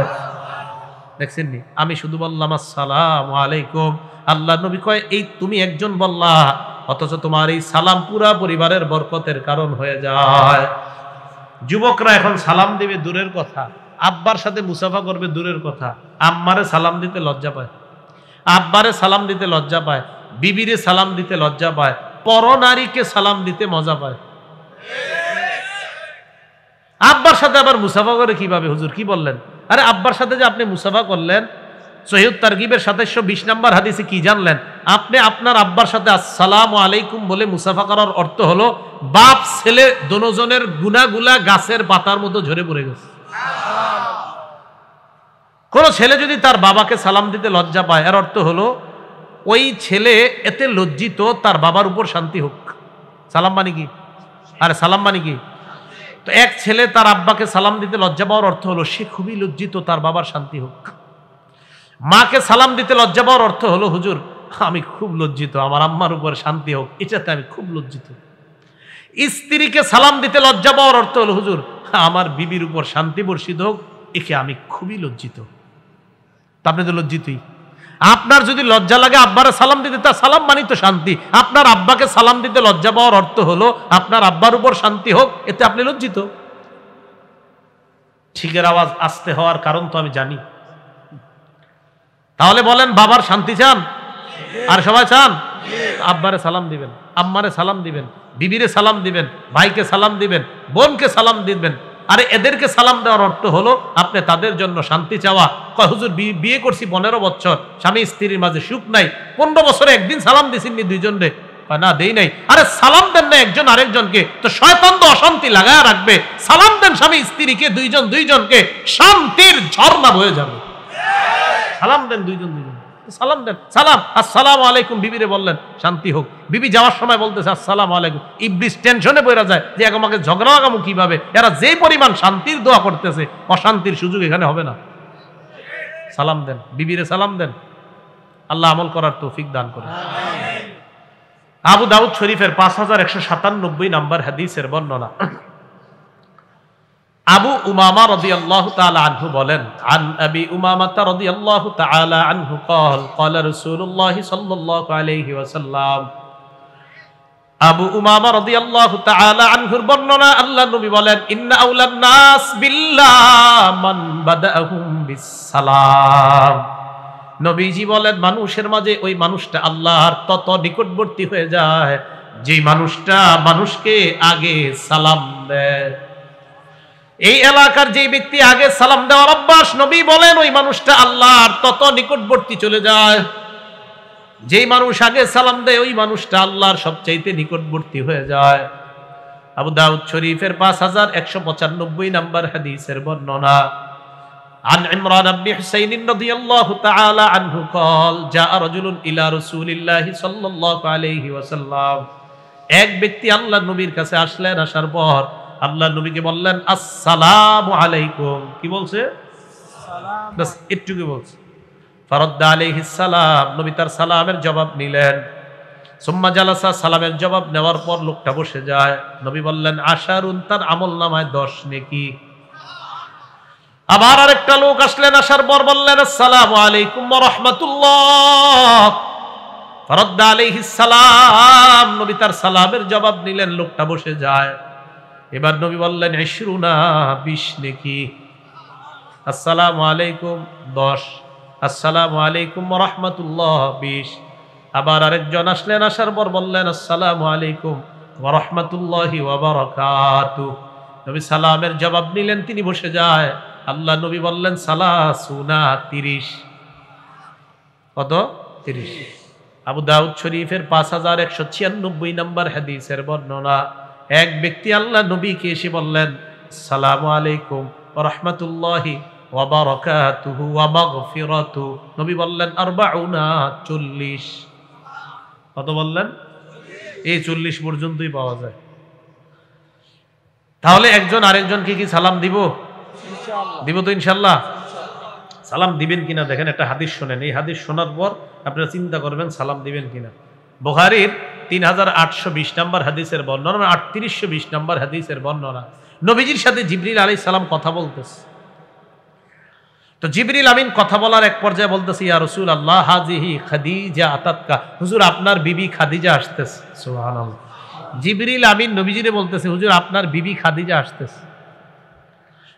দেখছেন নি? আমি শুধু বললাম আসসালামু আলাইকুম, আল্লাহ নবী কয় এই তুমি একজন বললা, অথচ তোমার এই সালাম পুরা পরিবারের বরকতের কারণ হয়ে যায়। যুবকরা এখন সালাম দিবে দূরের কথা, আব্বার সাথে মুসাফা করবে দূরের কথা, আম্মারে সালাম দিতে লজ্জা পায়, আব্বারে সালাম দিতে লজ্জা পায়, বিবিরে সালাম দিতে লজ্জা পায়, পরনারীকে সালাম দিতে মজা পায়। আব্বার সাথে আবার মুসাফা করে কিভাবে? হুজুর কি বললেন? আরে আব্বার সাথে যে আপনি মুসাফা করলেন, সহিহ তারগিবের 2720 নম্বর হাদিসে কি জানলেন? আপনি আপনার আব্বার সাথে আসসালামু আলাইকুম বলে মুসাফা করার অর্থ হলো বাপ ছেলে দুজনের গুনাহগুলা গাছের পাতার মতো ঝরে পড়ে গেছে। কোন ছেলে যদি তার বাবাকে সালাম দিতে লজ্জা পায়, এর অর্থ হলো ওই ছেলে এতে লজ্জিত তার বাবার উপর শান্তি হোক। সালাম মানে কি? আরে সালাম মানে কি? তো এক ছেলে তার আব্বাকে সালাম দিতে লজ্জা পাওয়ার অর্থ হলো সে খুবই লজ্জিত, তার বাবার শান্তি হোক। মাকে সালাম দিতে লজ্জা পাওয়ার অর্থ হলো হুজুর আমি খুব লজ্জিত, আমার আম্মার উপর শান্তি হোক, এটাতে আমি খুব লজ্জিত। স্ত্রীকে সালাম দিতে লজ্জা পাওয়ার অর্থ হলো হুজুর আমার বিবির উপর শান্তি বর্ষিত হোক, একে আমি খুবই লজ্জিত। তা আপনি তো লজ্জিতই। আপনার যদি লজ্জা লাগে আব্বারে সালাম দিতে, তার সালাম মানি তো শান্তি। আপনার আব্বাকে সালাম দিতে লজ্জা পাওয়ার অর্থ হলো আপনার আব্বার উপর শান্তি হোক, এতে আপনি লজ্জিত। ঠিকের আওয়াজ আস্তে হওয়ার কারণ তো আমি জানি। তাহলে বলেন বাবার শান্তি চান? আর সবাই চান? আব্বারে সালাম দিবেন, আম্মারে সালাম দিবেন, বিবিরে সালাম দিবেন, ভাইকে সালাম দিবেন, বোনকে সালাম দিবেন। আরে এদেরকে সালাম দেওয়ার অর্থ হলো আপনি তাদের জন্য শান্তি চাওয়া। কয় হুজুর বিয়ে করছি 15 বছর, স্বামী স্ত্রীর মাঝে সুখ নাই, 15 বছরে একদিন সালাম দিছেননি দুইজনরে? না দেই নাই। আরে সালাম দেন না একজন আরেকজনকে, তো শয়তান তো অশান্তি লাগায় রাখবে। সালাম দেন স্বামী স্ত্রীকে, দুইজনকে, শান্তির ঝর্ণা বয়ে যাবে। সালাম দেন দুইজন, সালাম দেন। সালাম আসসালামু আলাইকুম, বিবিরে বললেন শান্তি হোক। বিবি যাওয়ার সময় বলতেছে আসসালামু আলাইকুম। ইবলিস টেনশনে পড়ে যায় যে আমাকে ঝগড়া লাগামু কিভাবে। এরা যে পরিমাণ শান্তির দোয়া করতেছে, অশান্তির সুযোগ এখানে হবে না। সালাম দেন, বিবিরে সালাম দেন। আল্লাহ আমল করার তৌফিক দান করেন। আবু দাউদ শরীফের 5197 নাম্বার হাদিসের বর্ণনা, আবু উমামা রাদিয়াল্লাহু তাআলা আনহু বলেন, আন আবি উমামা রাদিয়াল্লাহু তাআলা আনহু قال قال رسول الله صلى الله عليه وسلم আবু উমামা রাদিয়াল্লাহু তাআলা আনহুর বর্ণনা, আল্লাহর নবী বলেন, ইন্না আউলান নাস বিল্লাহ মান বাদাহুম বিসসালাম। নবীজি বলেন, মানুষের মাঝে ওই মানুষটা আল্লাহর তত নিকটবর্তী হয়ে যায় যে মানুষটা মানুষকে আগে সালাম দেয়। এই এলাকার যে ব্যক্তি আগে সালাম দেওয়ার অভ্যাস, নবী বলেন ওই মানুষটা আল্লাহর তত নিকটবর্তী চলে যায়। যেই মানুষ আগে সালাম দেয় ওই মানুষটা আল্লাহর সবচাইতে নিকটবর্তী হয়ে যায়। আবু দাউদ শরীফের 5195 নম্বর হাদিসের বর্ণনা, عن عمران بن حسين رضي الله تعالى عنه قال جاء رجل إلى رسول الله صلى الله عليه وسلم। এক ব্যক্তি আল্লাহর নবীর কাছে আসলেন, আসার পর আল্লাহর নবীকে বললেন, আসসালামু আলাইকুম। কি বলছে? সালাম। বাস এটুকু বলছে। ফারাদ্দা আলাইহিস সালাম, নবী তার সালামের জবাব নিলেন। সুম্মা জালাসা, সালামের জবাব নেওয়ার পর লোকটা বসে যায়। নবী বললেন, আশারুন, তার আমলনামায় 10 নেকি। আবার আরেকটা লোক আসলেন, আসার পর বললেন, আসসালামু আলাইকুম ওয়া রাহমাতুল্লাহ। ফারাদ্দা আলাইহিস সালাম, নবী তার সালামের জবাব নিলেন, লোকটা বসে যায়। এবার নবী বললেন, 20 নেকি। আসসালামু আলাইকুম 10, আসসালামু আলাইকুম ওয়া রাহমাতুল্লাহ 20। আবার আরেকজন আসলেন, আসার পর বললেন, আসসালামু আলাইকুম ওয়া রাহমাতুল্লাহি ওয়া বারাকাতুহু। নবী সালামের জবাব নিলেন, তিনি বসে যায়। আল্লাহ নবী বললেন, সালাসুনা, 30। কত? 30। আবু দাউদ শরীফের 5196 নম্বর হাদিসের বর্ণনা, এক ব্যক্তি আল্লাহ নবীকে এসে বললেন, আসসালামু আলাইকুম ওয়া রাহমাতুল্লাহি ওয়া বারাকাতুহু ওয়া মাগফিরাতুহু। নবী বললেন, 40। কত বললেন? এই 40 পর্যন্তই পাওয়া যায়। তাহলে একজন আরেকজনকে কি সালাম দিব? দিব তো ইনশাআল্লাহ। সালাম দিবেন কিনা দেখেন, একটা হাদিস শোনেন। এই হাদিস শোনার পর আপনারা চিন্তা করবেন সালাম দিবেন কিনা। বুখারীর 3820 নম্বর হাদিসের বর্ণনা, 3820 নম্বর হাদিসের বর্ণনা, নবীজির সাথে জিবরিল আলাইহিস সালাম কথা বলতেছে। তো জিবরিল আমিন কথা বলার এক পর্যায়ে বলতেছে, ইয়া রাসূলুল্লাহ, হাযিহি খাদিজা আতাতকা। হুজুর, আপনার বিবি খাদিজা আসতেছে। সুবহানাল্লাহ। জিবরিল আমিন নবীজিরে বলতেছে, হুজুর, আপনার বিবি খাদিজা আসতেছে।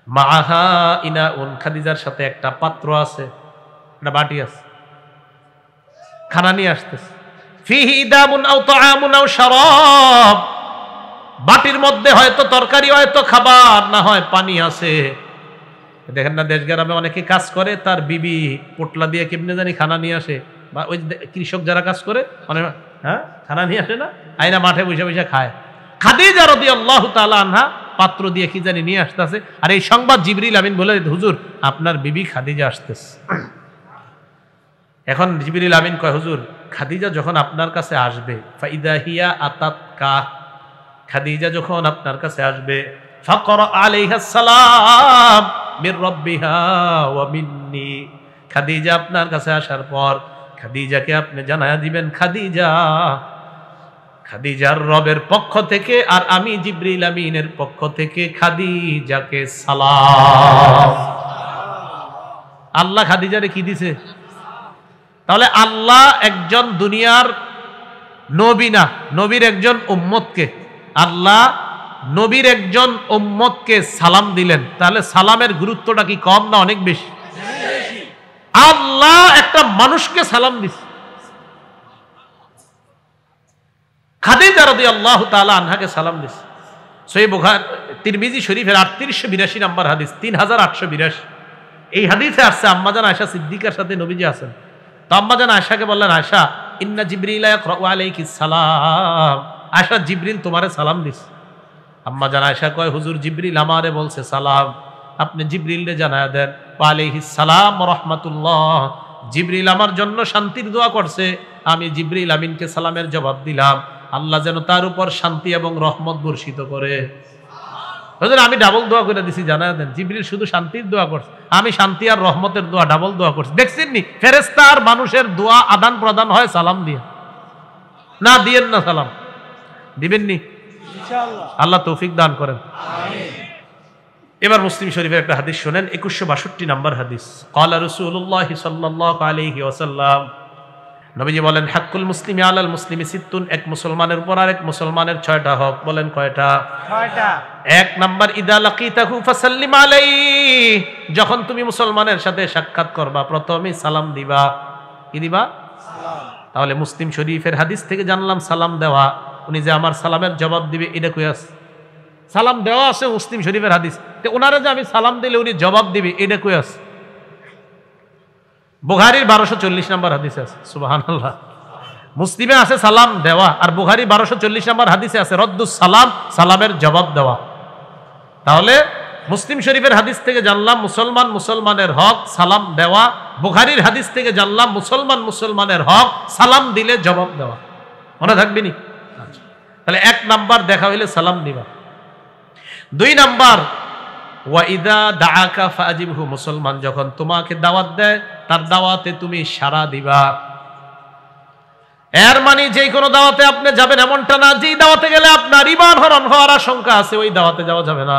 মাআহা ইনাউন, খাদিজার সাথে একটা পাত্র আছে, একটা বাটি আছে, খানা নিয়ে আসতেছে। ফিহি ইদামুন আও তাআমুন আও শারাব, বাটির মধ্যে হয়তো তরকারি, হয়তো খাবার, না হয় পানি আছে। দেখেন না, দেশ গ্রামে অনেকে কাজ করে, তার বিবি পোটলা দিয়ে কেমনে জানি খানা নিয়ে আসে, বা ওই কৃষক যারা কাজ করে অনেক, হ্যাঁ, খানা নিয়ে আসে না, আইনা মাঠে বসে বসে খায়। খাদিজা রাদিয়াল্লাহু তাআলা আনহা পাত্র দিয়ে কি জানি নিয়ে আসতেছে, আর এই সংবাদ জিবরিল আমিন বলে, হুজুর, আপনার বিবি খাদিজা আসতেছে। এখন জিবরিল আমিন কয়, হুজুর, খাদিজা যখন আপনার কাছে আসবে, ফাইদা হিয়া আতাতকা, খাদিজা যখন আপনার কাছে আসবে, ফাকরা আলাইহা সালাম মির রাব্বিহা ওয়া মিন্নি। খাদিজা আপনার কাছে আসার পর খাদিজাকে আপনি জানায়া দিবেন, খাদিজার রবের পক্ষ থেকে আর আমি জিবরিল আমিনের পক্ষ থেকে খাদিজাকে সালাম। আল্লাহ খাদিজারে কি দিছে? তাহলে আল্লাহ একজন দুনিয়ার নবী না, নবীর একজন উম্মতকে, আল্লাহ নবীর একজন উম্মতকে সালাম দিলেন। তাহলে সালামের গুরুত্বটা কি কম না অনেক বেশি? আল্লাহ একটা মানুষকে সালাম দিছে। খাদিজা রাদিয়াল্লাহু তাআলা আনহাকে সালাম দিছে। সহিহ বুখারী, তিরমিজি শরীফের 3882 নম্বর হাদিস, 3882। এই হাদিসে আসছে আম্মাজান আয়েশা সিদ্দিকার সাথে নবীজি আছেন। তো আম্মাজান আয়েশাকে বললেন, আয়েশা, ইন্না জিবরিলা ইয়াকরাউ আলাইকিস সালাম। আয়েশা, জিবরিল তোমারে সালাম দিছে। আম্মাজান আয়েশা কয়, হুজুর, জিবরিল আমারে বলছে সালাম, আপনি জিবরিলরে জানায়া দেন। ওয়া আলাইহিস সালাম ওয়া রাহমাতুল্লাহ। জিবরিল আমার জন্য শান্তির দোয়া করছে, আমি জিবরিল আমিনকে সালামের জবাব দিলাম। আল্লাহ যেন তার উপর শান্তি এবং রহমত বর্ষিত করে। হুজুর, আমি ডাবল দোয়া করে দিছি, জানায়া দেন। জিবরিল শুধু শান্তির দোয়া করছে, আমি শান্তি আর রহমতের দোয়া ডাবল দোয়া করছি। দেখছেন নি, ফেরেশতা আর মানুষের দোয়া আদান প্রদান হয় সালাম দিয়ে। না দিয়েন না সালাম, দিবেন নি ইনশাআল্লাহ। আল্লাহ তৌফিক দান করেন, আমিন। এবার মুসলিম শরীফের একটা হাদিস শুনেন, 2162 নম্বর হাদিস। ক্বালা রাসূলুল্লাহ সাল্লাল্লাহু আলাইহি ওয়াসাল্লাম, নবীজি বলেন হাক্কুল মুসলিমি আলাল মুসলিমি সিত্তুন, এক মুসলমানের উপর আরেক মুসলমানের 6টা হক। বলেন কয়টা? 6টা। 1 নাম্বার ইদা লাকিতাহু ফাসাল্লিম আলাইহি, যখন তুমি মুসলমানের সাথে সাক্ষাৎ করবা প্রথমে সালাম দিবা। কি দিবা? সালাম। তাহলে মুসলিম শরীফের হাদিস থেকে জানলাম সালাম দেওয়া। উনি যে আমার সালামের জবাব দিবে এটা কই আছে? সালাম দেওয়া আছে মুসলিম শরীফের হাদিস, তো ওনারা যে আমি সালাম দিলে উনি জবাব দিবে এটা কই আছে? বুখারীর 1240 নম্বর হাদিসে আছে। সুবহানাল্লাহ। মুসলিমে আছে সালাম দেওয়া, আর বুখারীর 1240 নম্বর হাদিসে আছে রদ্দুস সালাম, সালামের জবাব দেওয়া। তাহলে মুসলিম শরীফের হাদিস থেকে জানলাম মুসলমান মুসলমানের হক সালাম দেওয়া, বুখারীর হাদিস থেকে জানলাম মুসলমান মুসলমানের হক সালাম দিলে জবাব দেওয়া। মনে থাকবে নি? তাহলে 1 নাম্বার দেখা হইলে সালাম দিবা। 2 নাম্বার ওয়াইদা দাআকা ফাজিবহু, মুসলমান যখন তোমাকে দাওয়াত দেয় তার দাওয়াতে তুমি সাড়া দিবা। এর মানে যে কোনো দাওয়াতে আপনি যাবেন এমনটা না যে দাওয়াতে গেলে আপনার ঈমান হরণ হওয়ার আশঙ্কা আছে ওই দাওয়াতে যাওয়া যাবে না।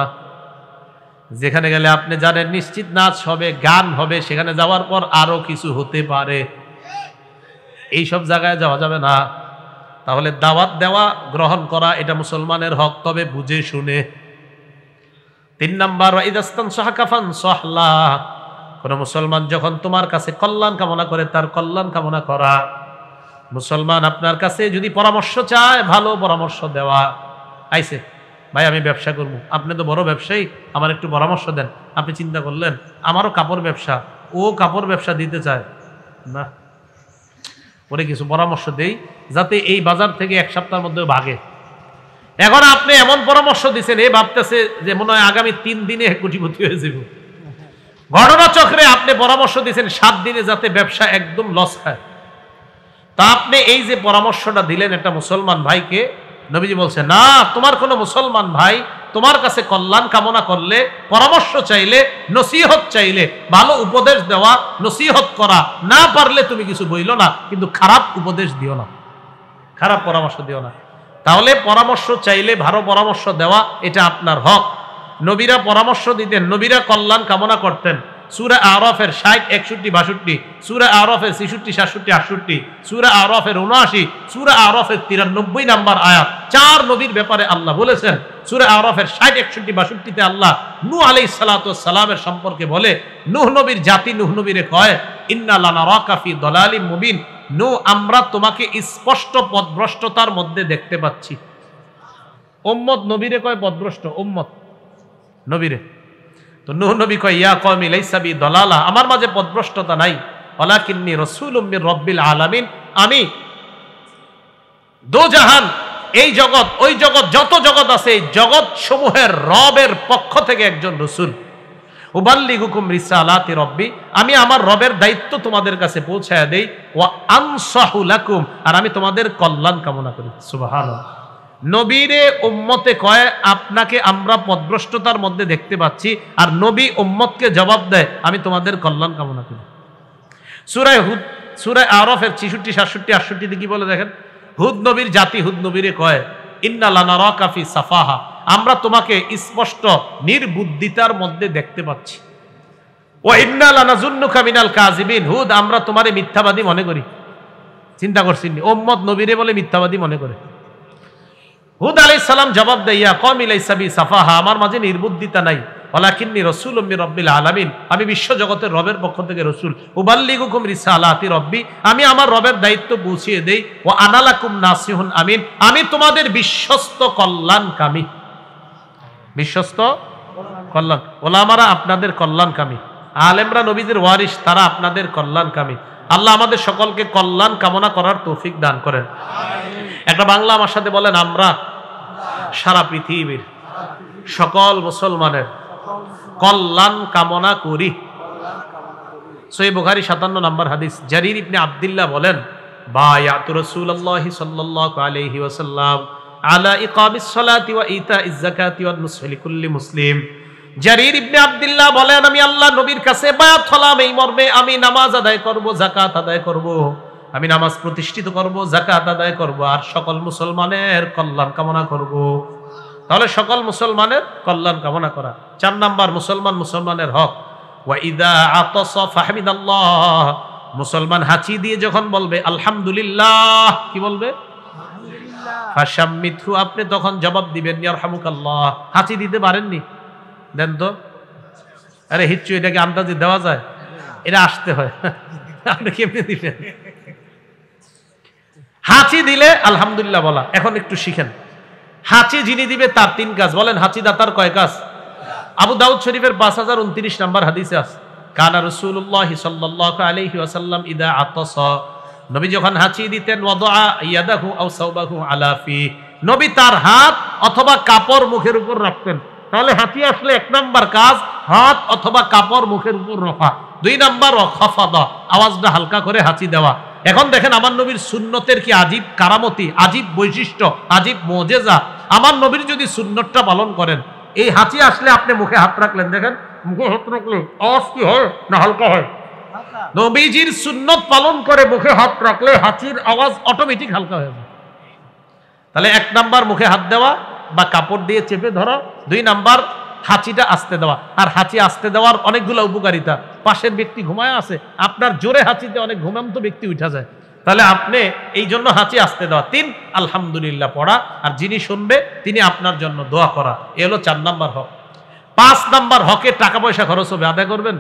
যেখানে গেলে আপনি জানেন নিশ্চিত নাচ হবে, গান হবে, সেখানে যাওয়ার পর আরো কিছু হতে পারে, এই সব জায়গায় যাওয়া যাবে না। তাহলে দাওয়াত দেওয়া গ্রহণ করা এটা মুসলমানের হক, তবে বুঝে শুনে। 3 নাম্বার কোন মুসলমান যখন তোমার কাছে কল্যাণ কামনা করে তার কল্যাণ কামনা করা। মুসলমান আপনার কাছে যদি পরামর্শ চায় ভালো পরামর্শ দেওয়া। আইছে ভাই আমি ব্যবসা করব, আপনি তো বড় ব্যবসায়ী, আমার একটু পরামর্শ দেন। আপনি চিন্তা করলেন আমারও কাপড় ব্যবসা, ও কাপড় ব্যবসা দিতে চায় না, ওরে কিছু পরামর্শ দেই যাতে এই বাজার থেকে 1 সপ্তাহের মধ্যে ভাগে। এখন আপনি এমন পরামর্শ দিচ্ছেন এ ভাবতেছে যে মনে হয় আগামী 3 দিনে কোটিপতি হয়ে যাব। ঘটনা চক্রে আপনি পরামর্শ দিচ্ছেন 7 দিনে যাতে ব্যবসা একদম লস খায়। তা আপনি এই যে পরামর্শটা দিলেন একটা মুসলমান ভাইকে, নবীজি বলছে না, তোমার কোনো মুসলমান ভাই তোমার কাছে কল্যাণ কামনা করলে, পরামর্শ চাইলে, নসিহত চাইলে, ভালো উপদেশ দেওয়া, নসিহত করা, না পারলে তুমি কিছু বইলো না, কিন্তু খারাপ উপদেশ দিও না, খারাপ পরামর্শ দিও না। তাহলে পরামর্শ চাইলে ভালো পরামর্শ দেওয়া এটা আপনার হক। নবীরা পরামর্শ দিতেন, নবীরা কল্যাণ কামনা করতেন। সূরা আরাফের 60, 61, 62, সূরা আরাফের 66, 67, 68, সূরা আরাফের 79, সূরা আরাফের 93 নাম্বার আয়াত 4 নবীর ব্যাপারে আল্লাহ বলেছেন। সূরা আরাফের 60, 61, 62 আল্লাহ নূহ আলাইহিস সালাতু ওয়াস সালামের সম্পর্কে বলে, নূহ নবীর জাতি নূহ নবীরে কয় ইন্না লানারাকা ফি দালালিম মুবিন, নূহ আমরা তোমাকে স্পষ্ট পথভ্রষ্টতার মধ্যে দেখতে পাচ্ছি। উম্মত নবীরে কয় পথভ্রষ্ট, উম্মত নবীরে। তো নূহ নবী কয় ইয়া কওমি লাইসা বি দালালা, আমার মাঝে পথভ্রষ্টতা নাই, ওয়ালাকিন্নী রাসূলুম মির রাব্বিল আলামিন, আমি দো জাহান, এই জগৎ ওই জগৎ যত জগৎ আছে এই জগৎ সমূহের রবের পক্ষ থেকে একজন রাসূল। উবাল্লিগুকুম রিসালাতি রব্বি, আমি আমার রবের দায়িত্ব তোমাদের কাছে পৌঁছায়া দেই। ওয়া আনসাহু লাকুম, আর আমি তোমাদের কল্যাণ কামনা করি। সুবহানাল্লাহ। নবীরে উম্মতে কয় আপনাকে আমরা পথভ্রষ্টতার মধ্যে দেখতে পাচ্ছি, আর নবী উম্মতকে জবাব দেয় আমি তোমাদের কল্যাণ কামনা করি। সূরা হুদ, সূরা আরাফের 66, 67, 68 কি বলে দেখেন, হুদ নবীর জাতি হুদ নবীরে কয় ইন্না লানারাকা ফি সাফাহা, আমরা তোমাকে স্পষ্ট নির্বুদ্ধিতার মধ্যে দেখতে পাচ্ছি। ওয়া ইন্না লানাজুন্নুকা মিনাল কাযিবিন, হুদ আমরা তোমারে মিথ্যাবাদী মনে করি। চিন্তা করছেন উম্মত নবীরে বলে মিথ্যাবাদী মনে করে। হুদ আলাইহিস সালাম জবাব দেয় ইয়া কওমি লাইসা বি সাফাহা, আমার মাঝে নির্বুদ্ধিতা নাই, ওয়ালাকিন্নী রাসূলুম মির রাব্বিল আলামিন, আমি বিশ্ব জগতের রবের পক্ষ থেকে রাসূল। উবাল্লিগুকুম রিসালাতি রব্বি, আমি আমার রবের দায়িত্ব পৌঁছিয়ে দেই। ওয়া আনা লাকুম নাসিহুন আমিন, আমি তোমাদের বিশ্বস্ত কল্যাণকামী। বিশ্বস্ত কল্যাণ, ওলামারা আপনাদের কল্যাণকামী, আলেমরা নবীদের ওয়ারিস, তারা আপনাদের কল্যাণকামী। আল্লাহ আমাদের সকলকে কল্যাণ কামনা করার তৌফিক দান করেন। একটা বাংলা আমার সাথে বলেন, আমরা সারা পৃথিবীর সকল মুসলমানের কল্যাণ কামনা করি। সহিহ বুখারী 57 নম্বর হাদিস, জারির ইবনে আব্দুল্লাহ বলেন বায়াতু রাসূলুল্লাহি সাল্লাল্লাহু আলাইহি ওয়াসাল্লাম আলা ইকামিস সালাতি ওয়া ইতাইজ যাকাতি ওয়ান নুসহি লিকুল্লি মুসলিম। জারির ইবনে আব্দুল্লাহ বলেন আমি আল্লাহ নবীর কাছে বায়াত হলাম এই মর্মে, আমি নামাজ আদায় করব, যাকাত আদায় করব, আমি নামাজ প্রতিষ্ঠিত করব, যাকাত আদায় করব, আর সকল মুসলমানের কল্যাণ কামনা করব। তাহলে সকল মুসলমানের কল্যাণ কামনা করা। 4 নাম্বার মুসলমান মুসলমানের হক, ওয়া ইযা আতাসা ফাহমিদাল্লাহ, মুসলমান হাঁচি দিয়ে যখন বলবে আলহামদুলিল্লাহ, কি বলবে? ফাশাম্মিতহু, আপনি তখন জবাব দিবেন ইয়ারহামুকাল্লাহ। হাঁচি দিতে পারেননি? দেন তো। আরে হিচ্ছু, এটাকে আন্দাজে দেওয়া যায়? এটা আসতে হয়। আপনি কেমনে দিবেন? হাঁচি দিলে আলহামদুলিল্লাহ বলা। এখন একটু শিখেন, হাঁচি যিনি দিবে তার 3 কাজ। বলেন হাঁচি দাতার কয় কাজ? আবু দাউদ শরীফের 5029 নম্বর হাদিসে আছে, কানা রাসূলুল্লাহ সাল্লাল্লাহু আলাইহি ওয়াসাল্লাম ইদা আতাসা, নবী যখন হাঁচি দিতেন, ওয়াদা ইয়াদাহু আও সাওবাহু আলা ফি, নবী তার হাত অথবা কাপড় মুখের উপর রাখতেন। তাহলে হাঁচি আসলে 1 নাম্বার কাজ হাত অথবা কাপড় মুখের উপর রাখা। 2 নাম্বার খাফাদা, আওয়াজটা হালকা করে হাঁচি দেওয়া। এখন দেখেন আমার নবীর সুন্নতের কি আজীব কারামতি, আজীব বৈশিষ্ট্য, আজীব মুজিজা। আমার নবীর যদি সুন্নতটা পালন করেন, এই হাঁচি আসলে আপনি মুখে হাত রাখলেন, দেখেন মুখে হাত রাখলে আওয়াজ কি হয় না হালকা হয়? নবীজির সুন্নত পালন করে মুখে হাত রাখলে হাঁচির আওয়াজ অটোমেটিক হালকা হয়ে যায়। তাহলে 1 নাম্বার মুখে হাত দেওয়া বা কাপড় দিয়ে চেপে ধরা, 2 নাম্বার হাঁচিটা আস্তে দেওয়া। আর হাঁচি আস্তে দেওয়ার অনেকগুলো উপকারিতা। পাশের ব্যক্তি ঘুমায় আছে, আপনার জোরে হাঁচিতে অনেক ঘুমান্ত ব্যক্তি উঠা যায়, তাহলে আপনি এই জন্য হাঁচি আস্তে দেওয়া। 3 আলহামদুলিল্লাহ পড়া, আর যিনি শুনবে তিনি আপনার জন্য দোয়া করা। এ হলো 4 নাম্বার হক। 5 নাম্বার হকে টাকা পয়সা খরচ হবে, আদায় করবেন।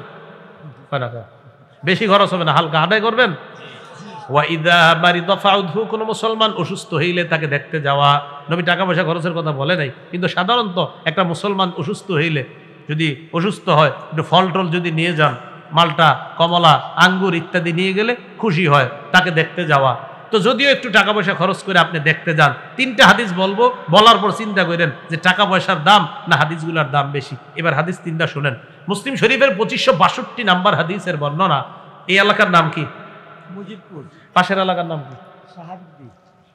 বেশি খরচ হবে না, হালকা আদায় করবেন। ওয়াইদা মারিদা ফাউদহু, কোন মুসলমান অসুস্থ হইলে তাকে দেখতে যাওয়া। নবী টাকা পয়সা খরচের কথা বলে নাই, কিন্তু সাধারণত একটা মুসলমান অসুস্থ হইলে, যদি অসুস্থ হয়, একটু ফল টল যদি নিয়ে যান, মালটা, কমলা, আঙ্গুর ইত্যাদি নিয়ে গেলে খুশি হয়, তাকে দেখতে যাওয়া। তো যদিও একটু টাকা পয়সা খরচ করে আপনি দেখতে যান, 3টা হাদিস বলবো, বলার পর চিন্তা করেন যে টাকা পয়সার দাম না হাদিসগুলোর দাম বেশি। এবার হাদিস 3টা শুনেন। মুসলিম শরীফের 2562 নাম্বার হাদিসের বর্ণনা। এই এলাকার নাম কি? মজিদপুর। পাশের এলাকার নাম কি?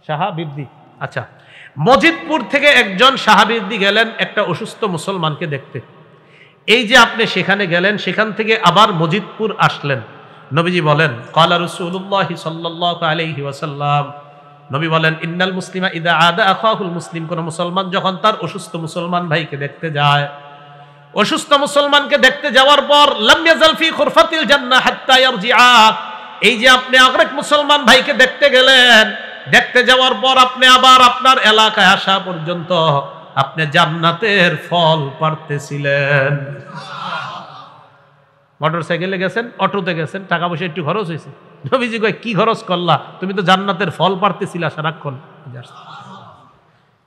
শাহাবিদ্দি। আচ্ছা, মজিদপুর থেকে একজন শাহাবিদ্দি গেলেন একটা অসুস্থ মুসলমানকে দেখতে। এই যে আপনি সেখানে গেলেন, সেখান থেকে আবার মজিদপুর আসলেন। নবীজি বলেন, ক্বালা রাসূলুল্লাহ সাল্লাল্লাহু আলাইহি ওয়াসাল্লাম, নবী বলেন, ইন্নাল মুসলিমা ইদা আদা আখাহুল মুসলিম, কোন মুসলমান যখন তার অসুস্থ মুসলমান ভাইকে দেখতে যায়, অসুস্থ মুসলমানকে দেখতে যাওয়ার পর লাম ইয়াজাল ফি খুরফাতিল জান্নাহ হাত্তা ইয়ারজিআ, এই যে আপনি আরেক মুসলমান ভাইকে দেখতে গেলেন, দেখতে যাওয়ার পর আপনি আবার আপনার এলাকায় আসা পর্যন্ত আপনি জান্নাতের ফল পাড়তেছিলেন। মোটরসাইকেলে গেছেন, অটোতে গেছেন, টাকা পয়সা একটু খরচ হয়েছে। নবীজি কয়, কি খরচ করলা? তুমি তো জান্নাতের ফল পাড়তেছিলা সারাক্ষণ।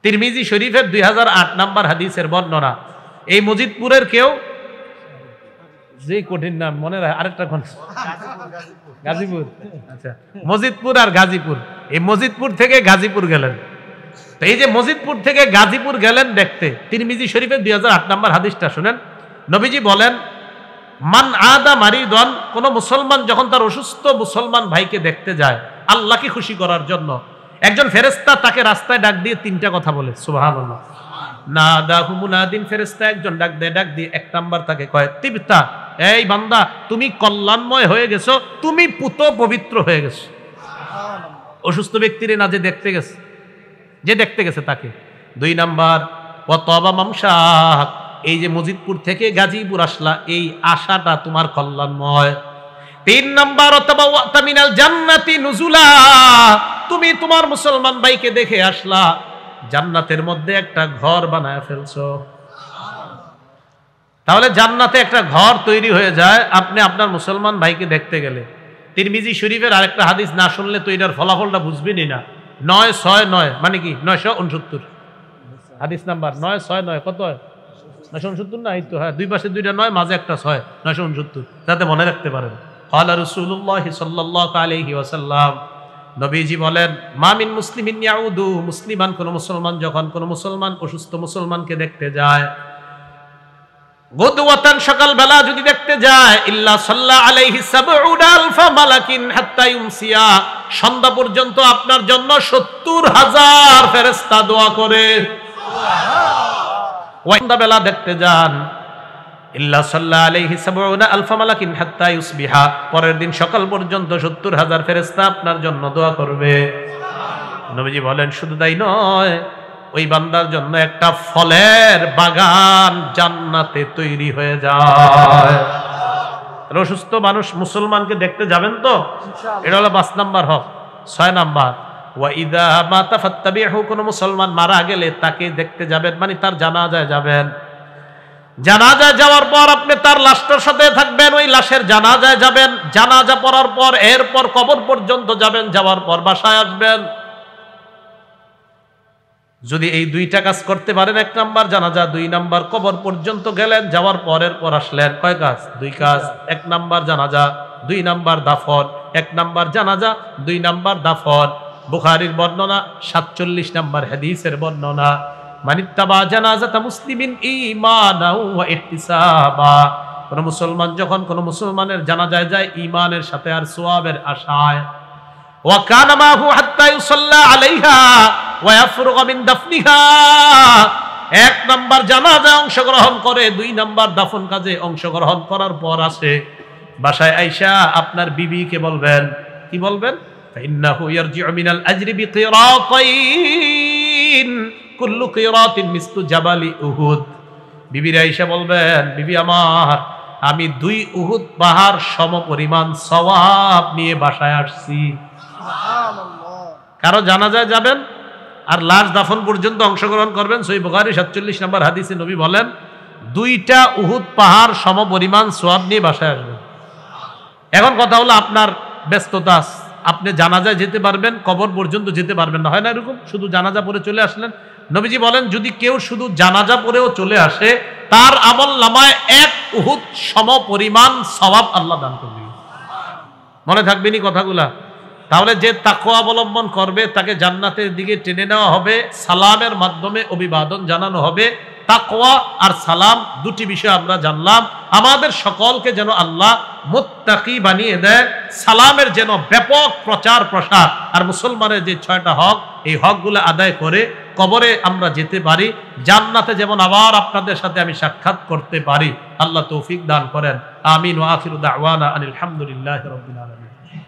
তিরমিজি শরীফের 2008 নাম্বার হাদিসের বর্ণনা। এই মজিদপুরের কেউ, যে কঠিন নাম মনে রাখে, আরেকটা গাজীপুর। আচ্ছা, মজিদপুর আর গাজীপুর। এই মজিদপুর থেকে গাজীপুর গেলেন। তো এই যে মজিদপুর থেকে গাজীপুর গেলেন দেখতে, তিরমিজি শরীফের 2008 নাম্বার হাদিসটা শুনেন। নবীজি বলেন, মান আদা মারিদন, কোন মুসলমান যখন তার অসুস্থ মুসলমান ভাইকে দেখতে যায় আল্লাহকে খুশি করার জন্য, একজন ফেরেশতা তাকে রাস্তায় ডাক দিয়ে 3টা কথা বলে, সুবহানাল্লাহ। নাদাহু মুনাদিন, ফেরেশতা একজন ডাক দিয়ে 1 নাম্বার তাকে কয়, তিবতা, এই বান্দা তুমি কল্যাণময় হয়ে গেছো, তুমি পুত পবিত্র হয়ে গেছো। অসুস্থ ব্যক্তিরে না যে দেখতে গেছে, যে দেখতে গেছে তাকে। 2 নাম্বার, ওয়া তাবা মামশাক, এই যে মজিদপুর থেকে গাজীপুর আসলা, এই আশাটা তোমার কল্যাণময়। 3 নাম্বার, অথবা ওয়াতা মিনাল জান্নাতি নুজুলা, তুমি তোমার মুসলমান ভাইকে দেখে আসলা, জান্নাতের মধ্যে একটা ঘর বানায় ফেলছো। তাহলে জান্নাতে একটা ঘর তৈরি হয়ে যায় আপনি আপনার মুসলমান ভাইকে দেখতে গেলে। তিরমিজি শরীফের আরেকটা হাদিস না শুনলে তো এটার ফলাফলটা বুঝবেনই না। 969 মানে কি? 969 হাদিস নাম্বার 969। কত হয়? 969 না? এই তো, হ্যাঁ, 2 পাশে 2টা 9, মাঝে একটা 6, 969, যাতে মনে রাখতে পারেন। ক্বালা রাসূলুল্লাহ সাল্লাল্লাহু আলাইহি ওয়াসাল্লাম, নবীজি বলেন, মা মিন মুসলিমিন ইয়াউদু মুসলিমান, কোন মুসলমান যখন কোন মুসলমান অসুস্থ মুসলমানকে দেখতে যায়, গুদওয়াতান, সকালবেলা যদি দেখতে যায়, ইল্লা সাল্লা আলাইহি ৭০,০০০ মালাকিন হাত্তা ইউমসিয়া, সন্ধ্যা পর্যন্ত আপনার জন্য ৭০,০০০ ফেরেশতা দোয়া করে। সন্ধ্যাবেলা দেখতে যান, ইল্লা সাল্লা আলাইহি ৭০,০০০ মালাকিন হাত্তা ইউসবিহা, পরের দিন সকাল পর্যন্ত ৭০,০০০ ফেরেশতা আপনার জন্য দোয়া করবে। নবীজি বলেন, শুধু তাই নয়, ওই বান্দার জন্য একটা ফলের বাগান জান্নাতে তৈরি হয়ে যায়। তাহলে অসুস্থ মানুষ মুসলমানকে দেখতে যাবেন তো? এটা হলো 5 নাম্বার হক। 6 নাম্বার, ওয়া ইযা মাতা ফাত্তাবিহু, কোন মুসলমান মারা গেলে তাকে দেখতে যাবেন, মানে তার জানাজায় যাবেন। জানাজায় যাওয়ার পর আপনি তার লাশটার সাথে থাকবেন, ওই লাশের জানাজায় যাবেন, জানাজা পড়ার পর এরপর কবর পর্যন্ত যাবেন, যাওয়ার পর বাসায় আসবেন। যদি এই 2টা কাজ করতে পারেন, 1 নাম্বার জানাজা, 2 নাম্বার কবর পর্যন্ত গেলেন, যাওয়ার পরের পর আসলেন, কয় কাজ? 2 কাজ। 1 নাম্বার জানাজা, 2 নাম্বার দাফন। 1 নাম্বার জানাজা, 2 নাম্বার দাফন। বুখারীর বর্ণনা, 47 নাম্বার হাদিসের বর্ণনা, মানিত্তাবা জানাজাতা মুসলিমিন ঈমানাও ওয়া ইহতিসাবা, কোন মুসলমান যখন কোন মুসলমানের জানাজায় যায় ঈমানের সাথে আর সওয়াবের আশায়, ওয়া কানা মাহু হাত্তা ইউসাল্লা আলাইহা ওয়া ইয়াফরুগা মিন দাফনিহা, 1 নাম্বার জানাজায় অংশগ্রহণ করে, 2 নাম্বার দাফন কাজে অংশগ্রহণ করার পর আসে বাসায় আইসা আপনার বিবিকে বলবেন, কি বলবেন? ফাইন্নাহু ইয়ারজিউ মিনাল আজরি বিকিরাতাইন কুল্লু কিরাতিন মিসলু জাবালি উহুদ। বিবির আয়েশা বলবেন, বিবি আমার, আমি 2 উহুদ পাহাড় সমপরিমাণ সওয়াব নিয়ে বাসায় আসছি। সুবহানাল্লাহ। কারো জানাজায় যাবেন আর লাশ দাফন পর্যন্ত অংশগ্রহণ করবেন, সহিহ বুখারী 47 নম্বর হাদিসে নবী বলেন 2টা উহুদ পাহাড় সমপরিমাণ সওয়াব নিয়ে বাসায় আসবেন। এখন কথা হলো আপনার ব্যস্ততা, আপনি জানাজায় যেতে পারবেন, কবর পর্যন্ত যেতে পারবেন না, হয় না এরকম? শুধু জানাজা পড়ে চলে আসলেন। নবীজি বলেন যদি কেউ শুধু জানাজা পড়েও চলে আসে, তার আমল নামায় 1 উহুদ সমপরিমাণ সওয়াব আল্লাহ দান করবে। মনে থাকবেনি কথাগুলা? তাহলে যে তাকওয়া অবলম্বন করবে তাকে জান্নাতের দিকে টেনে নেওয়া হবে, সালামের মাধ্যমে অভিবাদন জানানো হবে। তাকওয়া আর সালাম 2টি বিষয় আমরা জানলাম। আমাদের সকলকে যেন আল্লাহ মুত্তাকি বানিয়ে দেয়, সালামের যেন ব্যাপক প্রচার প্রসার, আর মুসলমানের যে 6টা হক, এই হকগুলো আদায় করে কবরে আমরা যেতে পারি, জান্নাতে যেমন আবার আপনাদের সাথে আমি সাক্ষাৎ করতে পারি। আল্লাহ তৌফিক দান করেন। আমিন ওয়া আখিরু দাওয়ানা আনিল হামদুলিল্লাহি রাব্বিল আলামিন।